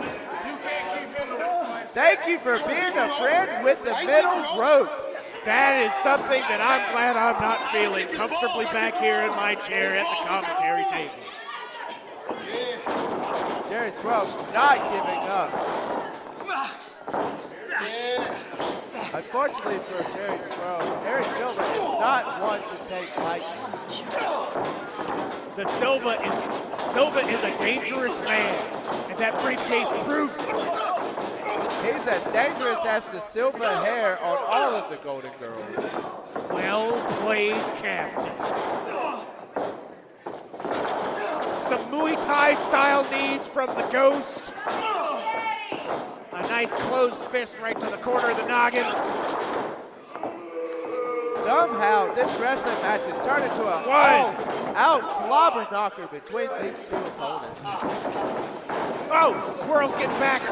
Thank you for being a friend with the middle rope. That is something that I'm glad I'm not feeling comfortably back here in my chair at the commentary table. Jerry Swirls not giving up. Unfortunately for Jerry Squirrels, Eric Silva is not one to take lightly. The Silva is a dangerous man, and that briefcase proves it. He's as dangerous as the Silva hair on all of the Golden Girls. Well played, Captain. Some Muay Thai style knees from the Ghost. A nice closed fist right to the corner of the noggin. Somehow, this wrestling match has turned into a all-out slobber knocker between these two opponents. Oh, Swirl's getting back.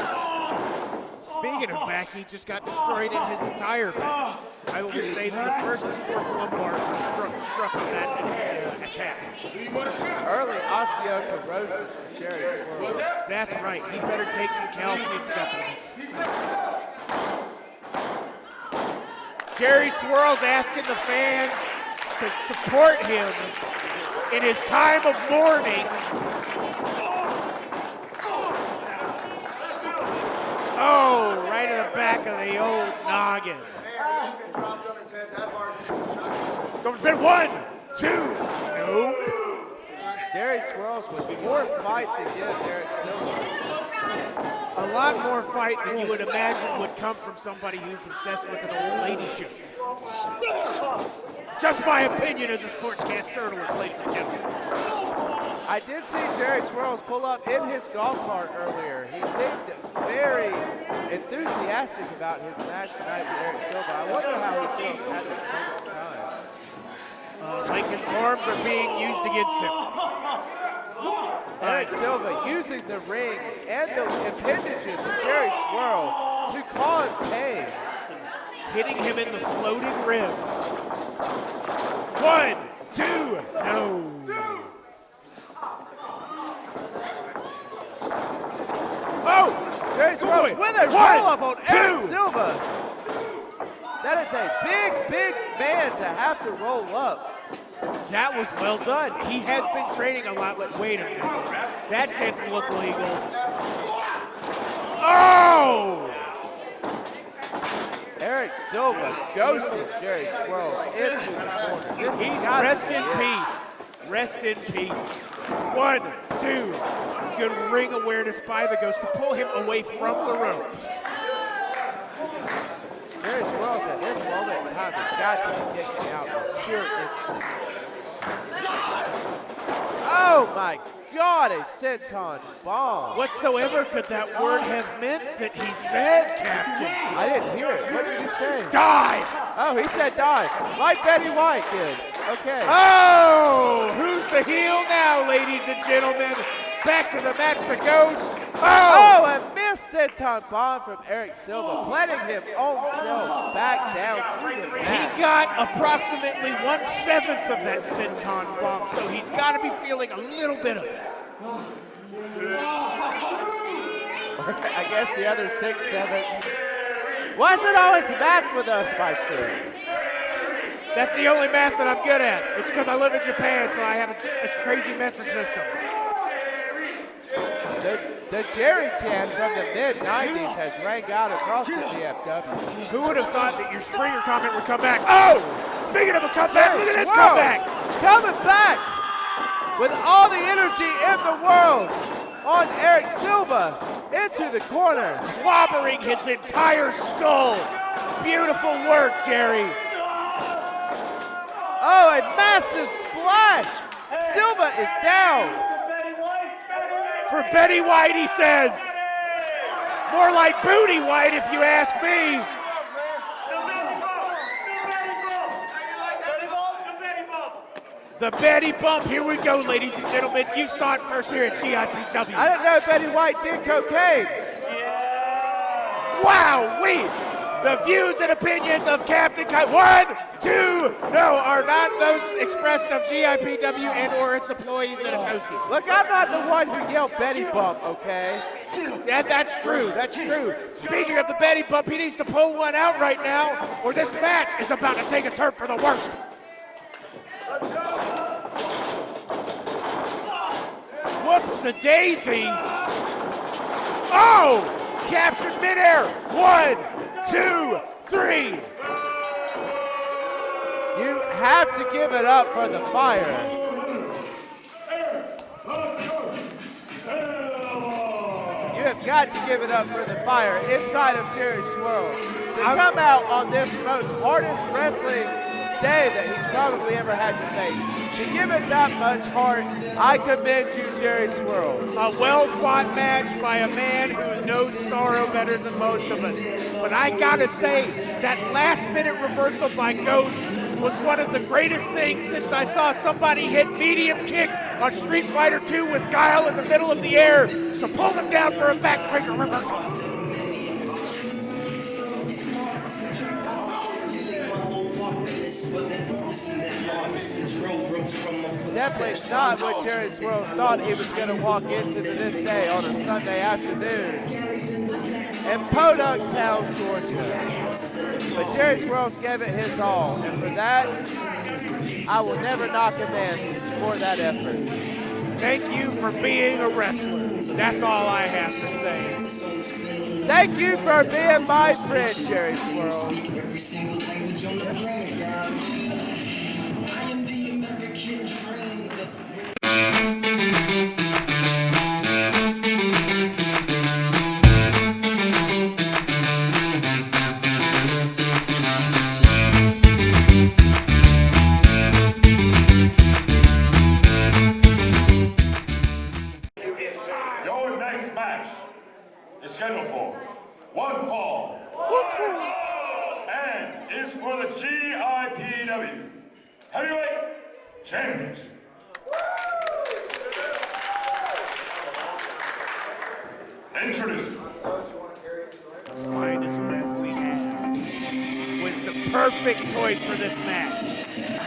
Speaking of back, he just got destroyed in his entire back. I will say that the first and fourth lumbar struck on that attack. Early osteoporosis for Jerry Squirrels. That's right. He better take some calcium supplements. Jerry Swirls asking the fans to support him in his time of mourning. Oh, right in the back of the old noggin. There's been 1, 2, nope. Jerry Swirls with more fight to give Eric Silva. A lot more fight than you would imagine would come from somebody who's obsessed with an old lady show. Just my opinion as a sportscast journalist, ladies and gentlemen. I did see Jerry Swirls pull up in his golf cart earlier. He seemed very enthusiastic about his match tonight with Eric Silva. I wonder how he feels at this moment in time. Like his arms are being used against him. Eric Silva using the ring and the appendages of Jerry Swirl to cause pain. Hitting him in the floating ribs. 1, 2, no. Oh! Jerry Swirls with a roll-up on Eric Silva. That is a big, big man to have to roll up. That was well done. He has been training a lot. Wait a minute. That didn't look legal. Oh! Eric Silva ghosting Jerry Swirls into the corner. He's rest in peace. Rest in peace. 1, 2. Good ring awareness by the Ghost to pull him away from the ropes. Jerry Swirls at this moment in time has got to be kicking out with pure instinct. Oh my God, a senton bomb. Whatsoever could that word have meant that he said, Captain? I didn't hear it. What did he say? Die! Oh, he said die. Like Betty White did. Okay. Oh! Who's the heel now, ladies and gentlemen? Back to the match, the Ghost. Oh, a missed senton bomb from Eric Silva, planting him on self back down to the mat. He got approximately 1/7 of that senton bomb, so he's got to be feeling a little bit of it. I guess the other 6/7. Why is it always math with us, Maestro? That's the only math that I'm good at. It's because I live in Japan, so I have a crazy metric system. The Jerry chant from the mid-90s has rang out across the GFW. Who would have thought that your Springer comment would come back? Oh! Speaking of a comeback, look at this comeback! Coming back with all the energy in the world on Eric Silva into the corner. Clobbering his entire skull. Beautiful work, Jerry. Oh, a massive splash. Silva is down. For Betty White, he says. More like Booty White, if you ask me. The Betty Bump. Here we go, ladies and gentlemen. You saw it first here at GIPW. I didn't know Betty White did cocaine. Wow, the views and opinions of Captain 1, 2, no, are not those expressed of GIPW and or its employees and associates. Look, I'm not the one who yelled Betty Bump, okay? That's true, that's true. Speaking of the Betty Bump, he needs to pull one out right now, or this match is about to take a turn for the worst. Whoops-a-daisy. Oh! Captured midair. 1, 2, 3. You have to give it up for the Fire. You have got to give it up for the Fire inside of Jerry Swirl. To come out on this most hardest wrestling day that he's probably ever had to face. To give it that much heart, I commend you, Jerry Swirl. A well-fought match by a man who knows sorrow better than most of us. But I gotta say, that last-minute reversal by Ghost was one of the greatest things since I saw somebody hit medium kick on Street Fighter 2 with Guile in the middle of the air. So pull them down for a backbreaker reversal. Definitely not what Jerry Swirl thought he was going to walk into this day on a Sunday afternoon in Podunk Town, Georgia. But Jerry Swirl gave it his all, and for that, I will never knock a man for that effort. Thank you for being a wrestler. That's all I have to say. Thank you for being my friend, Jerry Swirl. Your next match is scheduled for one fall and is for the GIPW Heavyweight Championship. Introducing Finest ref we have was the perfect choice for this match.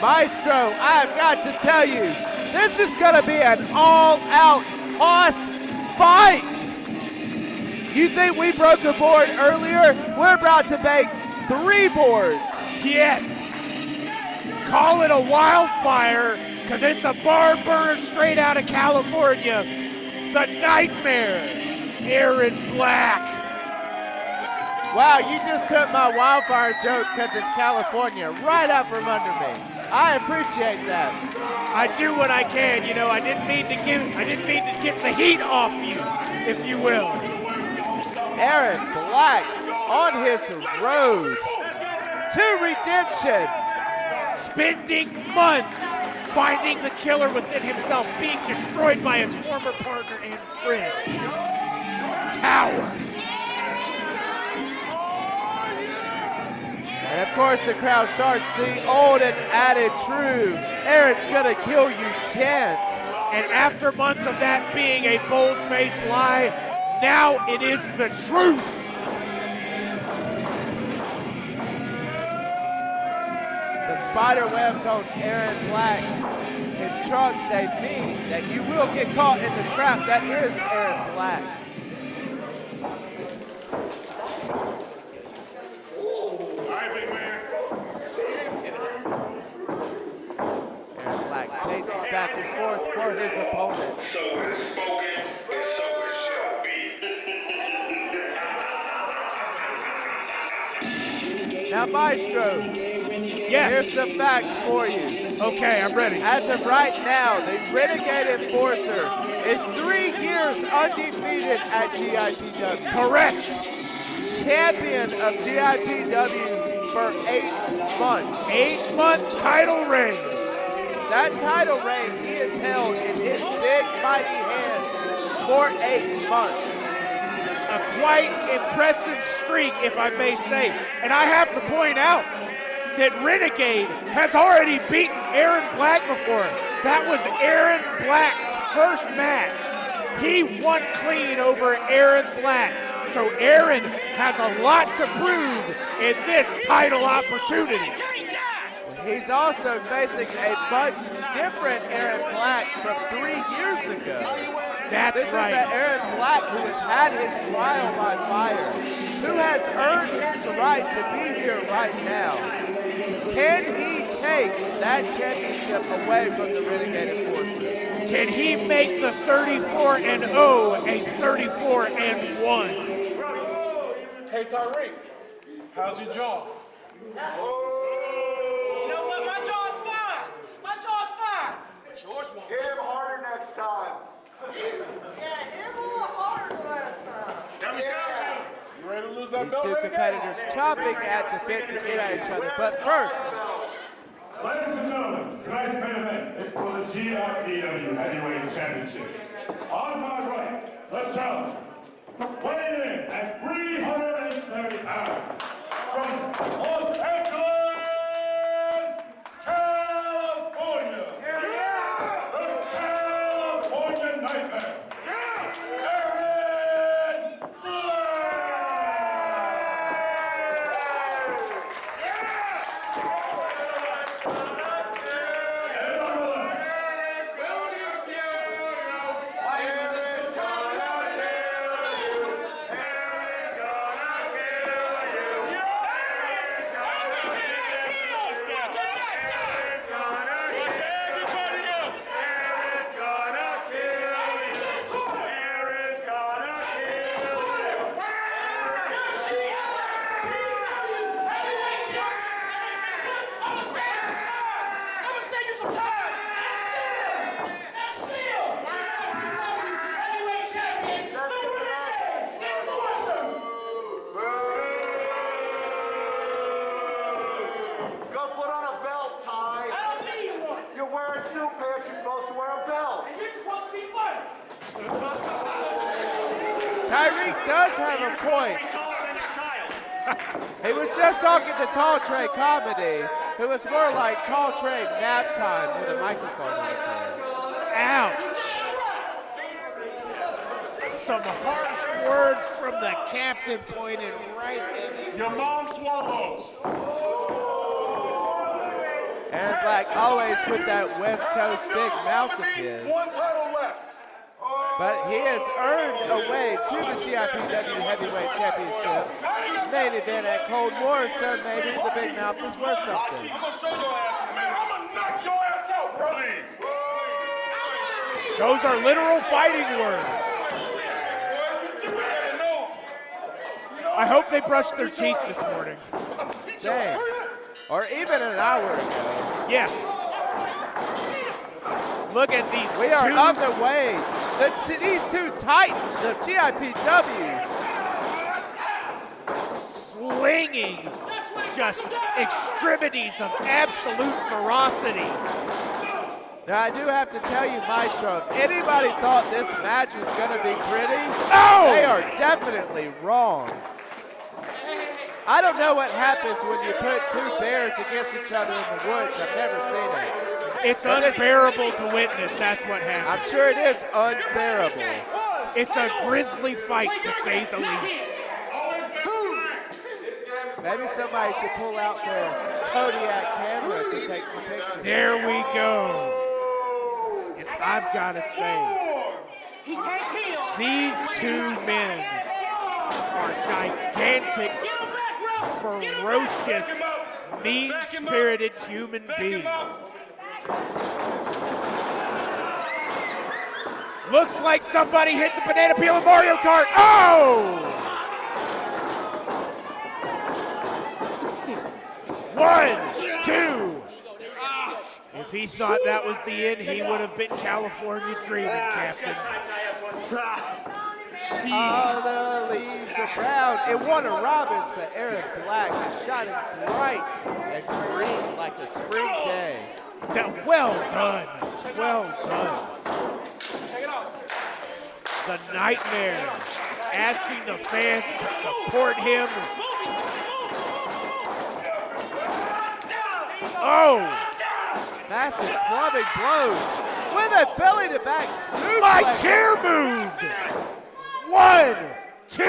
Maestro, I have got to tell you, this is going to be an all-out hoss fight. You think we broke a board earlier? We're about to make 3 boards. Yes. Call it a wildfire, because it's a bar burner straight out of California. The Nightmare, Aaron Black. Wow, you just took my wildfire joke because it's California right out from under me. I appreciate that. I do what I can, you know. I didn't mean to get the heat off you, if you will. Aaron Black on his road to redemption. Spending months finding the killer within himself, being destroyed by his former partner and friend. Coward. And of course the crowd starts the old and added true, Aaron's gonna kill you chant. And after months of that being a bold-faced lie, now it is the truth. The spider webs on Aaron Black. His trunks say mean that you will get caught in the trap that is Aaron Black. Aaron Black paces back and forth for his opponent. So it is spoken, and so it shall be. Now, Maestro, here's some facts for you. Okay, I'm ready. As of right now, the Renegade Enforcer is 3 years undefeated at GIPW. Correct. Champion of GIPW for 8 months. 8 months title reign. That title reign he has held in his big mighty hands for 8 months. A quite impressive streak, if I may say. And I have to point out that Renegade has already beaten Aaron Black before. That was Aaron Black's first match. He won clean over Aaron Black. So Aaron has a lot to prove in this title opportunity. He's also facing a much different Aaron Black from 3 years ago. That's this right. This is an Aaron Black who has had his trial by fire, who has earned his right to be here right now. Can he take that championship away from the Renegade Enforcer? Can he make the 34-0 a 34-1? Hey, Tariq, How's your jaw? You know what? My jaw's fine. My jaw's fine. But yours won't. Hit him harder next time. Yeah, hit him a little harder than last time. Yeah. You ready to lose that These belt? two competitors chomping at the bit to get at each other. But first, Ladies and gentlemen, tonight's main event is for the GIPW Heavyweight Championship. On my right, the challenger, weighing in at 330 pounds, from Los Angeles, California. The California Nightmare. Tyreek does have a point. He was just talking to Tall Trey Comedy, who was more like Tall Trey nap time with a microphone in his hand. Ouch. Some harsh words from the captain pointed right in. Your mom swallows. Aaron Black always with that West Coast big mouth of his. One title less. But he has earned a way to the GIPW Heavyweight Championship main event at Cold War, so maybe the big mouth is worth something. I'm gonna show your ass, man. I'm gonna knock your ass out, bro. Those are literal fighting words. I hope they brushed their teeth this morning. Same. Or even an hour ago. Yes. Look at these We are two. on the way. These two titans of GIPW. Slinging just extremities of absolute ferocity. Now, I do have to tell you, Maestro, if anybody thought this match was going to be pretty, they are definitely wrong. I don't know what happens when you put two bears against each other in the woods. I've never seen it. It's unbearable to witness. That's what happens. I'm sure it is unbearable. It's a grisly fight, to say the least. Maybe somebody should pull out their Kodiak camera to take some pictures. There we go. And I've got to say, these two men are gigantic, ferocious, mean-spirited human beings. Looks like somebody hit the banana peel in Mario Kart. Oh! 1, 2. If he thought that was the end, he would have been California dreaming, Captain. All the leaves are brown. It won a Robbins, but Aaron Black is shining bright and green like a spring day. Well done. Well done. The Nightmare asking the fans to support him. Oh! Massive clubbing blows with a belly-to-back suplex. My chair moved! 1, 2,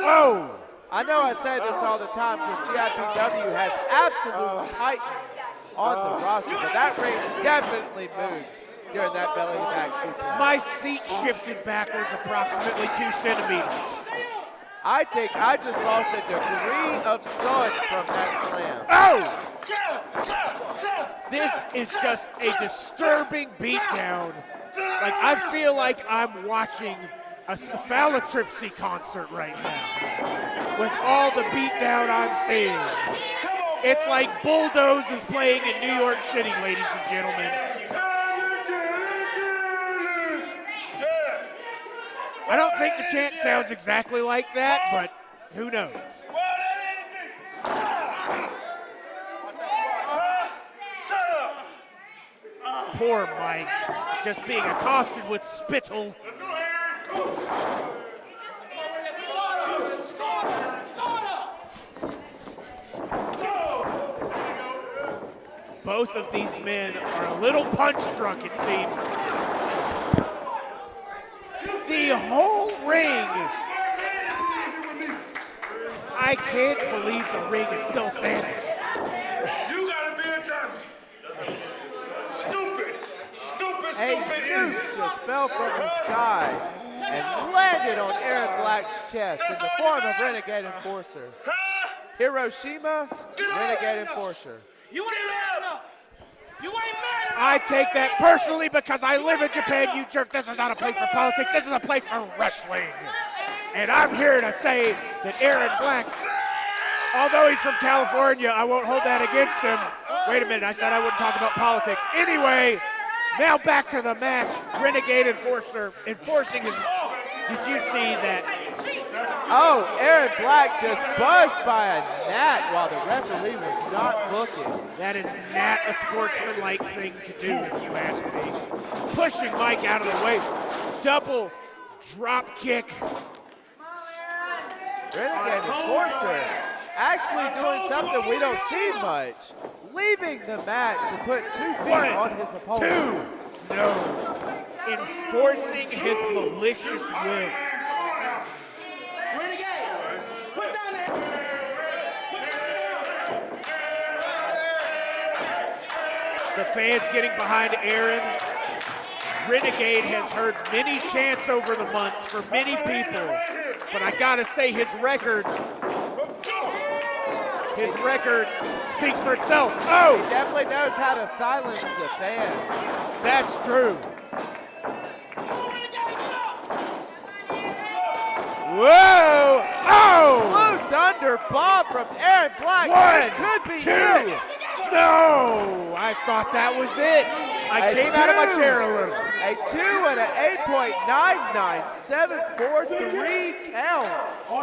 oh! I know I say this all the time because GIPW has absolute titans on the roster, but that ring definitely moved during that belly-to-back suplex. My seat shifted backwards approximately 2 centimeters. I think I just lost a degree of sun from that slam. Oh! This is just a disturbing beatdown. Like, I feel like I'm watching a cephalotripsy concert right now with all the beatdown I'm seeing. It's like Bulldoze is playing in New York City, ladies and gentlemen. I don't think the chant sounds exactly like that, but who knows? Poor Mike, just being accosted with spittle. Both of these men are a little punch drunk, it seems. The whole ring. I can't believe the ring is still standing. You gotta be a dummy. Stupid A nuke just fell from the sky and landed on Aaron Black's chest in the form of Renegade Enforcer. Hiroshima, Renegade Enforcer. You ain't mad enough. You ain't mad enough. I take that personally because I live in Japan, you jerk. This is not a place for politics. This is a place for wrestling. And I'm here to say that Aaron Black, although he's from California, I won't hold that against him. Wait a minute, I said I wouldn't talk about politics. Anyway, now back to the match. Renegade Enforcer enforcing his... Did you see that? Oh, Aaron Black just buzzed by a gnat while the referee was not looking. That is not a sportsmanlike thing to do, if you ask me. Pushing Mike out of the way. Double drop kick. Renegade Enforcer actually doing something we don't see much. Leaving the mat to put 2 feet on his opponent. 2. No. Enforcing his malicious will. The fans getting behind Aaron. Renegade has heard many chants over the months for many people, but I gotta say his record speaks for itself. Oh! He definitely knows how to silence the fans. That's true. Whoa! Oh! Blue Thunder bomb from Aaron Black. 1, This could be 2. it. No! I thought that was it. I came out of my chair a little. A 2 and an 8.99743 count.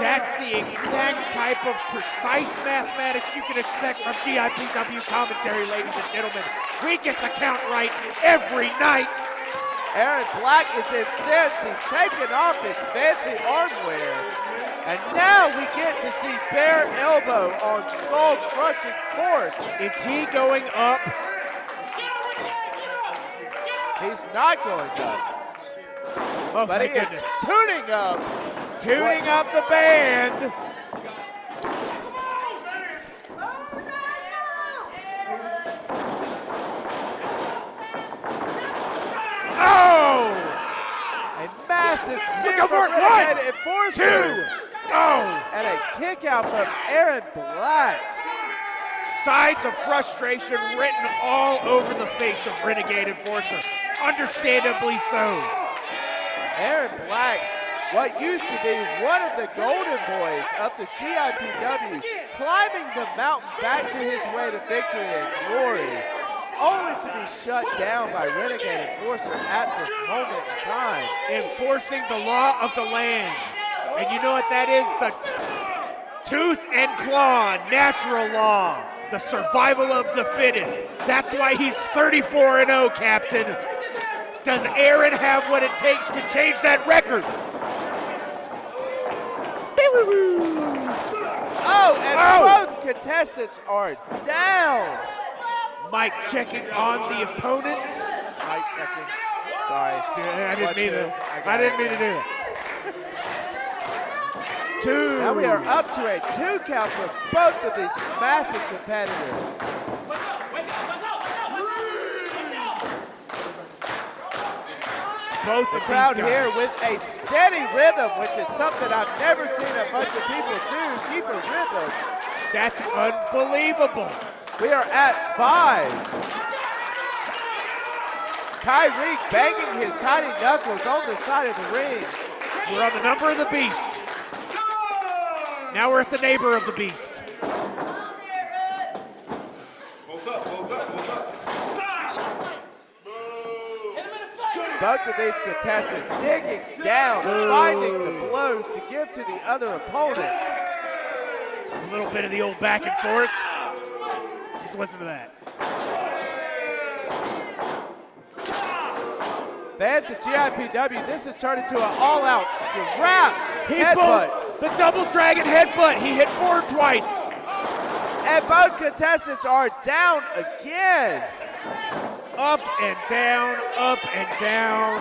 That's the exact type of precise mathematics you can expect from GIPW commentary, ladies and gentlemen. We get the count right every night. Aaron Black is incensed. He's taken off his fancy armwear. And now we get to see bare elbow on skull crushing force. Is he going up? He's not going up. Oh, but he goodness. is tuning up. Tuning up the band. Oh! A massive spear Go for from it. Renegade 1, Enforcer. 2. Oh! And a kick out from Aaron Black. Signs of frustration written all over the face of Renegade Enforcer. Understandably so. Aaron Black, what used to be one of the golden boys of the GIPW, climbing the mountain back to his way to victory and glory, only to be shut down by Renegade Enforcer at this moment in time. Enforcing the law of the land. And you know what that is? The tooth and claw, natural law. The survival of the fittest. That's why he's 34-0, Captain. Does Aaron have what it takes to change that record? Oh, and both contestants are down. Mike checking on the opponents. Mike checking. Sorry. I didn't mean to do it. 2. Now we are up to a 2 count for both of these massive competitors. Both the of crowd these guys here with a steady rhythm, which is something I've never seen a bunch of people do. Keep a rhythm. That's unbelievable. We are at 5. Tyreek banging his tiny knuckles on the side of the ring. We're on the number of the beast. Now we're at the neighbor of the beast. Both of these contestants digging down, finding the blows to give to the other opponent. A little bit of the old back and forth. Just listen to that. Fans of GIPW, this has turned into an all-out scrap. He Headbutts. pulled the double dragon headbutt. He hit forward twice. And both contestants are down again. Up and down, up and down.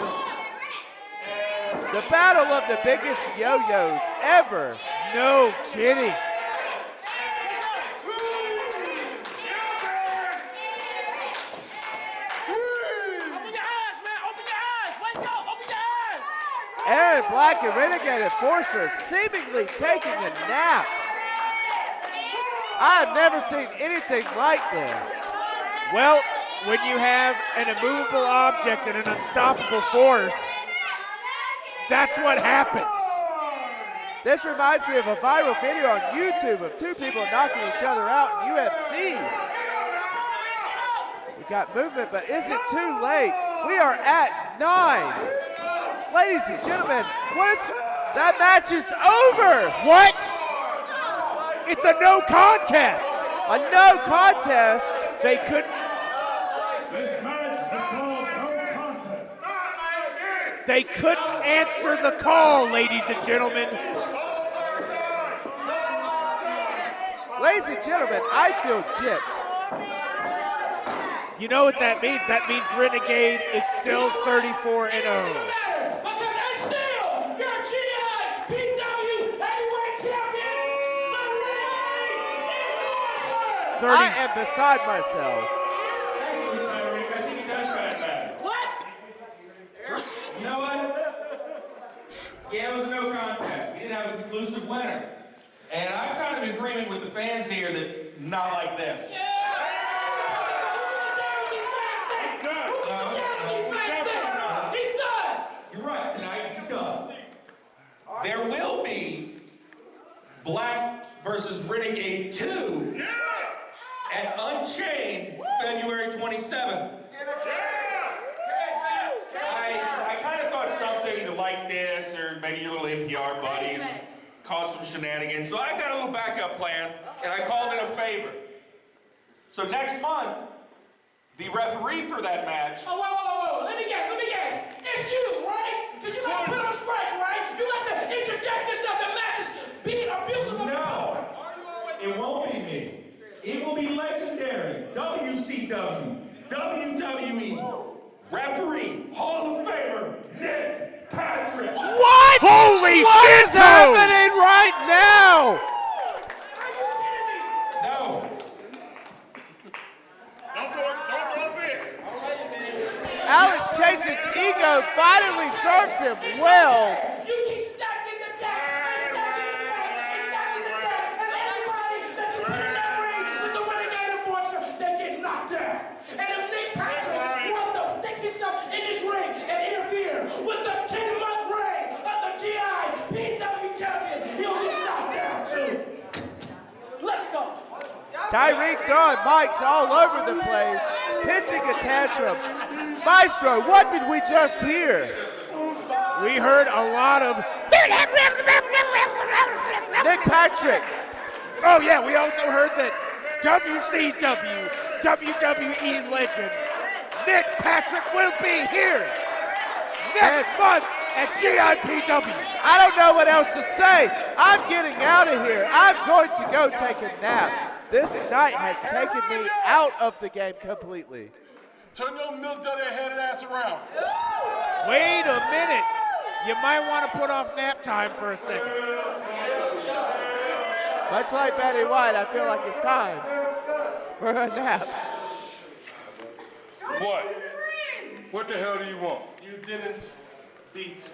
The battle of the biggest yo-yos ever. No kidding. Aaron Black and Renegade Enforcer seemingly taking a nap. I have never seen anything like this. Well, when you have an immovable object and an unstoppable force, that's what happens. This reminds me of a viral video on YouTube of two people knocking each other out in UFC. We got movement, but is it too late? We are at 9. Ladies and gentlemen, that match is over. What? It's a no contest. A no contest. They couldn't. This match has been called no contest. They couldn't answer the call, ladies and gentlemen. Ladies and gentlemen, I feel gypped. You know what that means? That means Renegade is still 34-0. I am beside myself. I think it does kind of matter. What? You know what? Yeah, it was no contest. We didn't have a conclusive winner. And I'm kind of in agreement with the fans here that not like this. He's done! You're right, tonight he's done. There will be Black versus Renegade 2 at Unchained, February 27th. I kind of thought something like this, or maybe your little NPR buddies, cause some shenanigans. So I got a little backup plan, and I called it a favor. So next month, the referee for that match. Oh, whoa. Let me guess. It's you, right? Because you like to put on stress, right? You like to interject yourself in matches, being abusive. No, it won't be me. It will be legendary WCW, WWE, referee, Hall of Famer, Nick Patrick. What? Holy shit! What is happening right now? No. Don't throw a fit. Alex Chase's ego finally serves him well. You keep stacking the deck. And anybody that you put in that ring with the Renegade Enforcer, they get knocked down. And if Nick Patrick wants to stick himself in this ring and interfere with the 10-month reign of the GIPW champion, he'll get knocked down too. Let's go. Tyreek throwing mics all over the place, pitching a tantrum. Maestro, what did we just hear? We heard a lot of Nick Patrick. Oh yeah, we also heard that WCW, WWE legend, Nick Patrick will be here next month at GIPW. I don't know what else to say. I'm getting out of here. I'm going to go take a nap. This night has taken me out of the game completely. Turn your milk dirty headed ass around. Wait a minute. You might want to put off nap time for a second. Much like Betty White, I feel like it's time for a nap. What? What the hell do you want? You didn't beat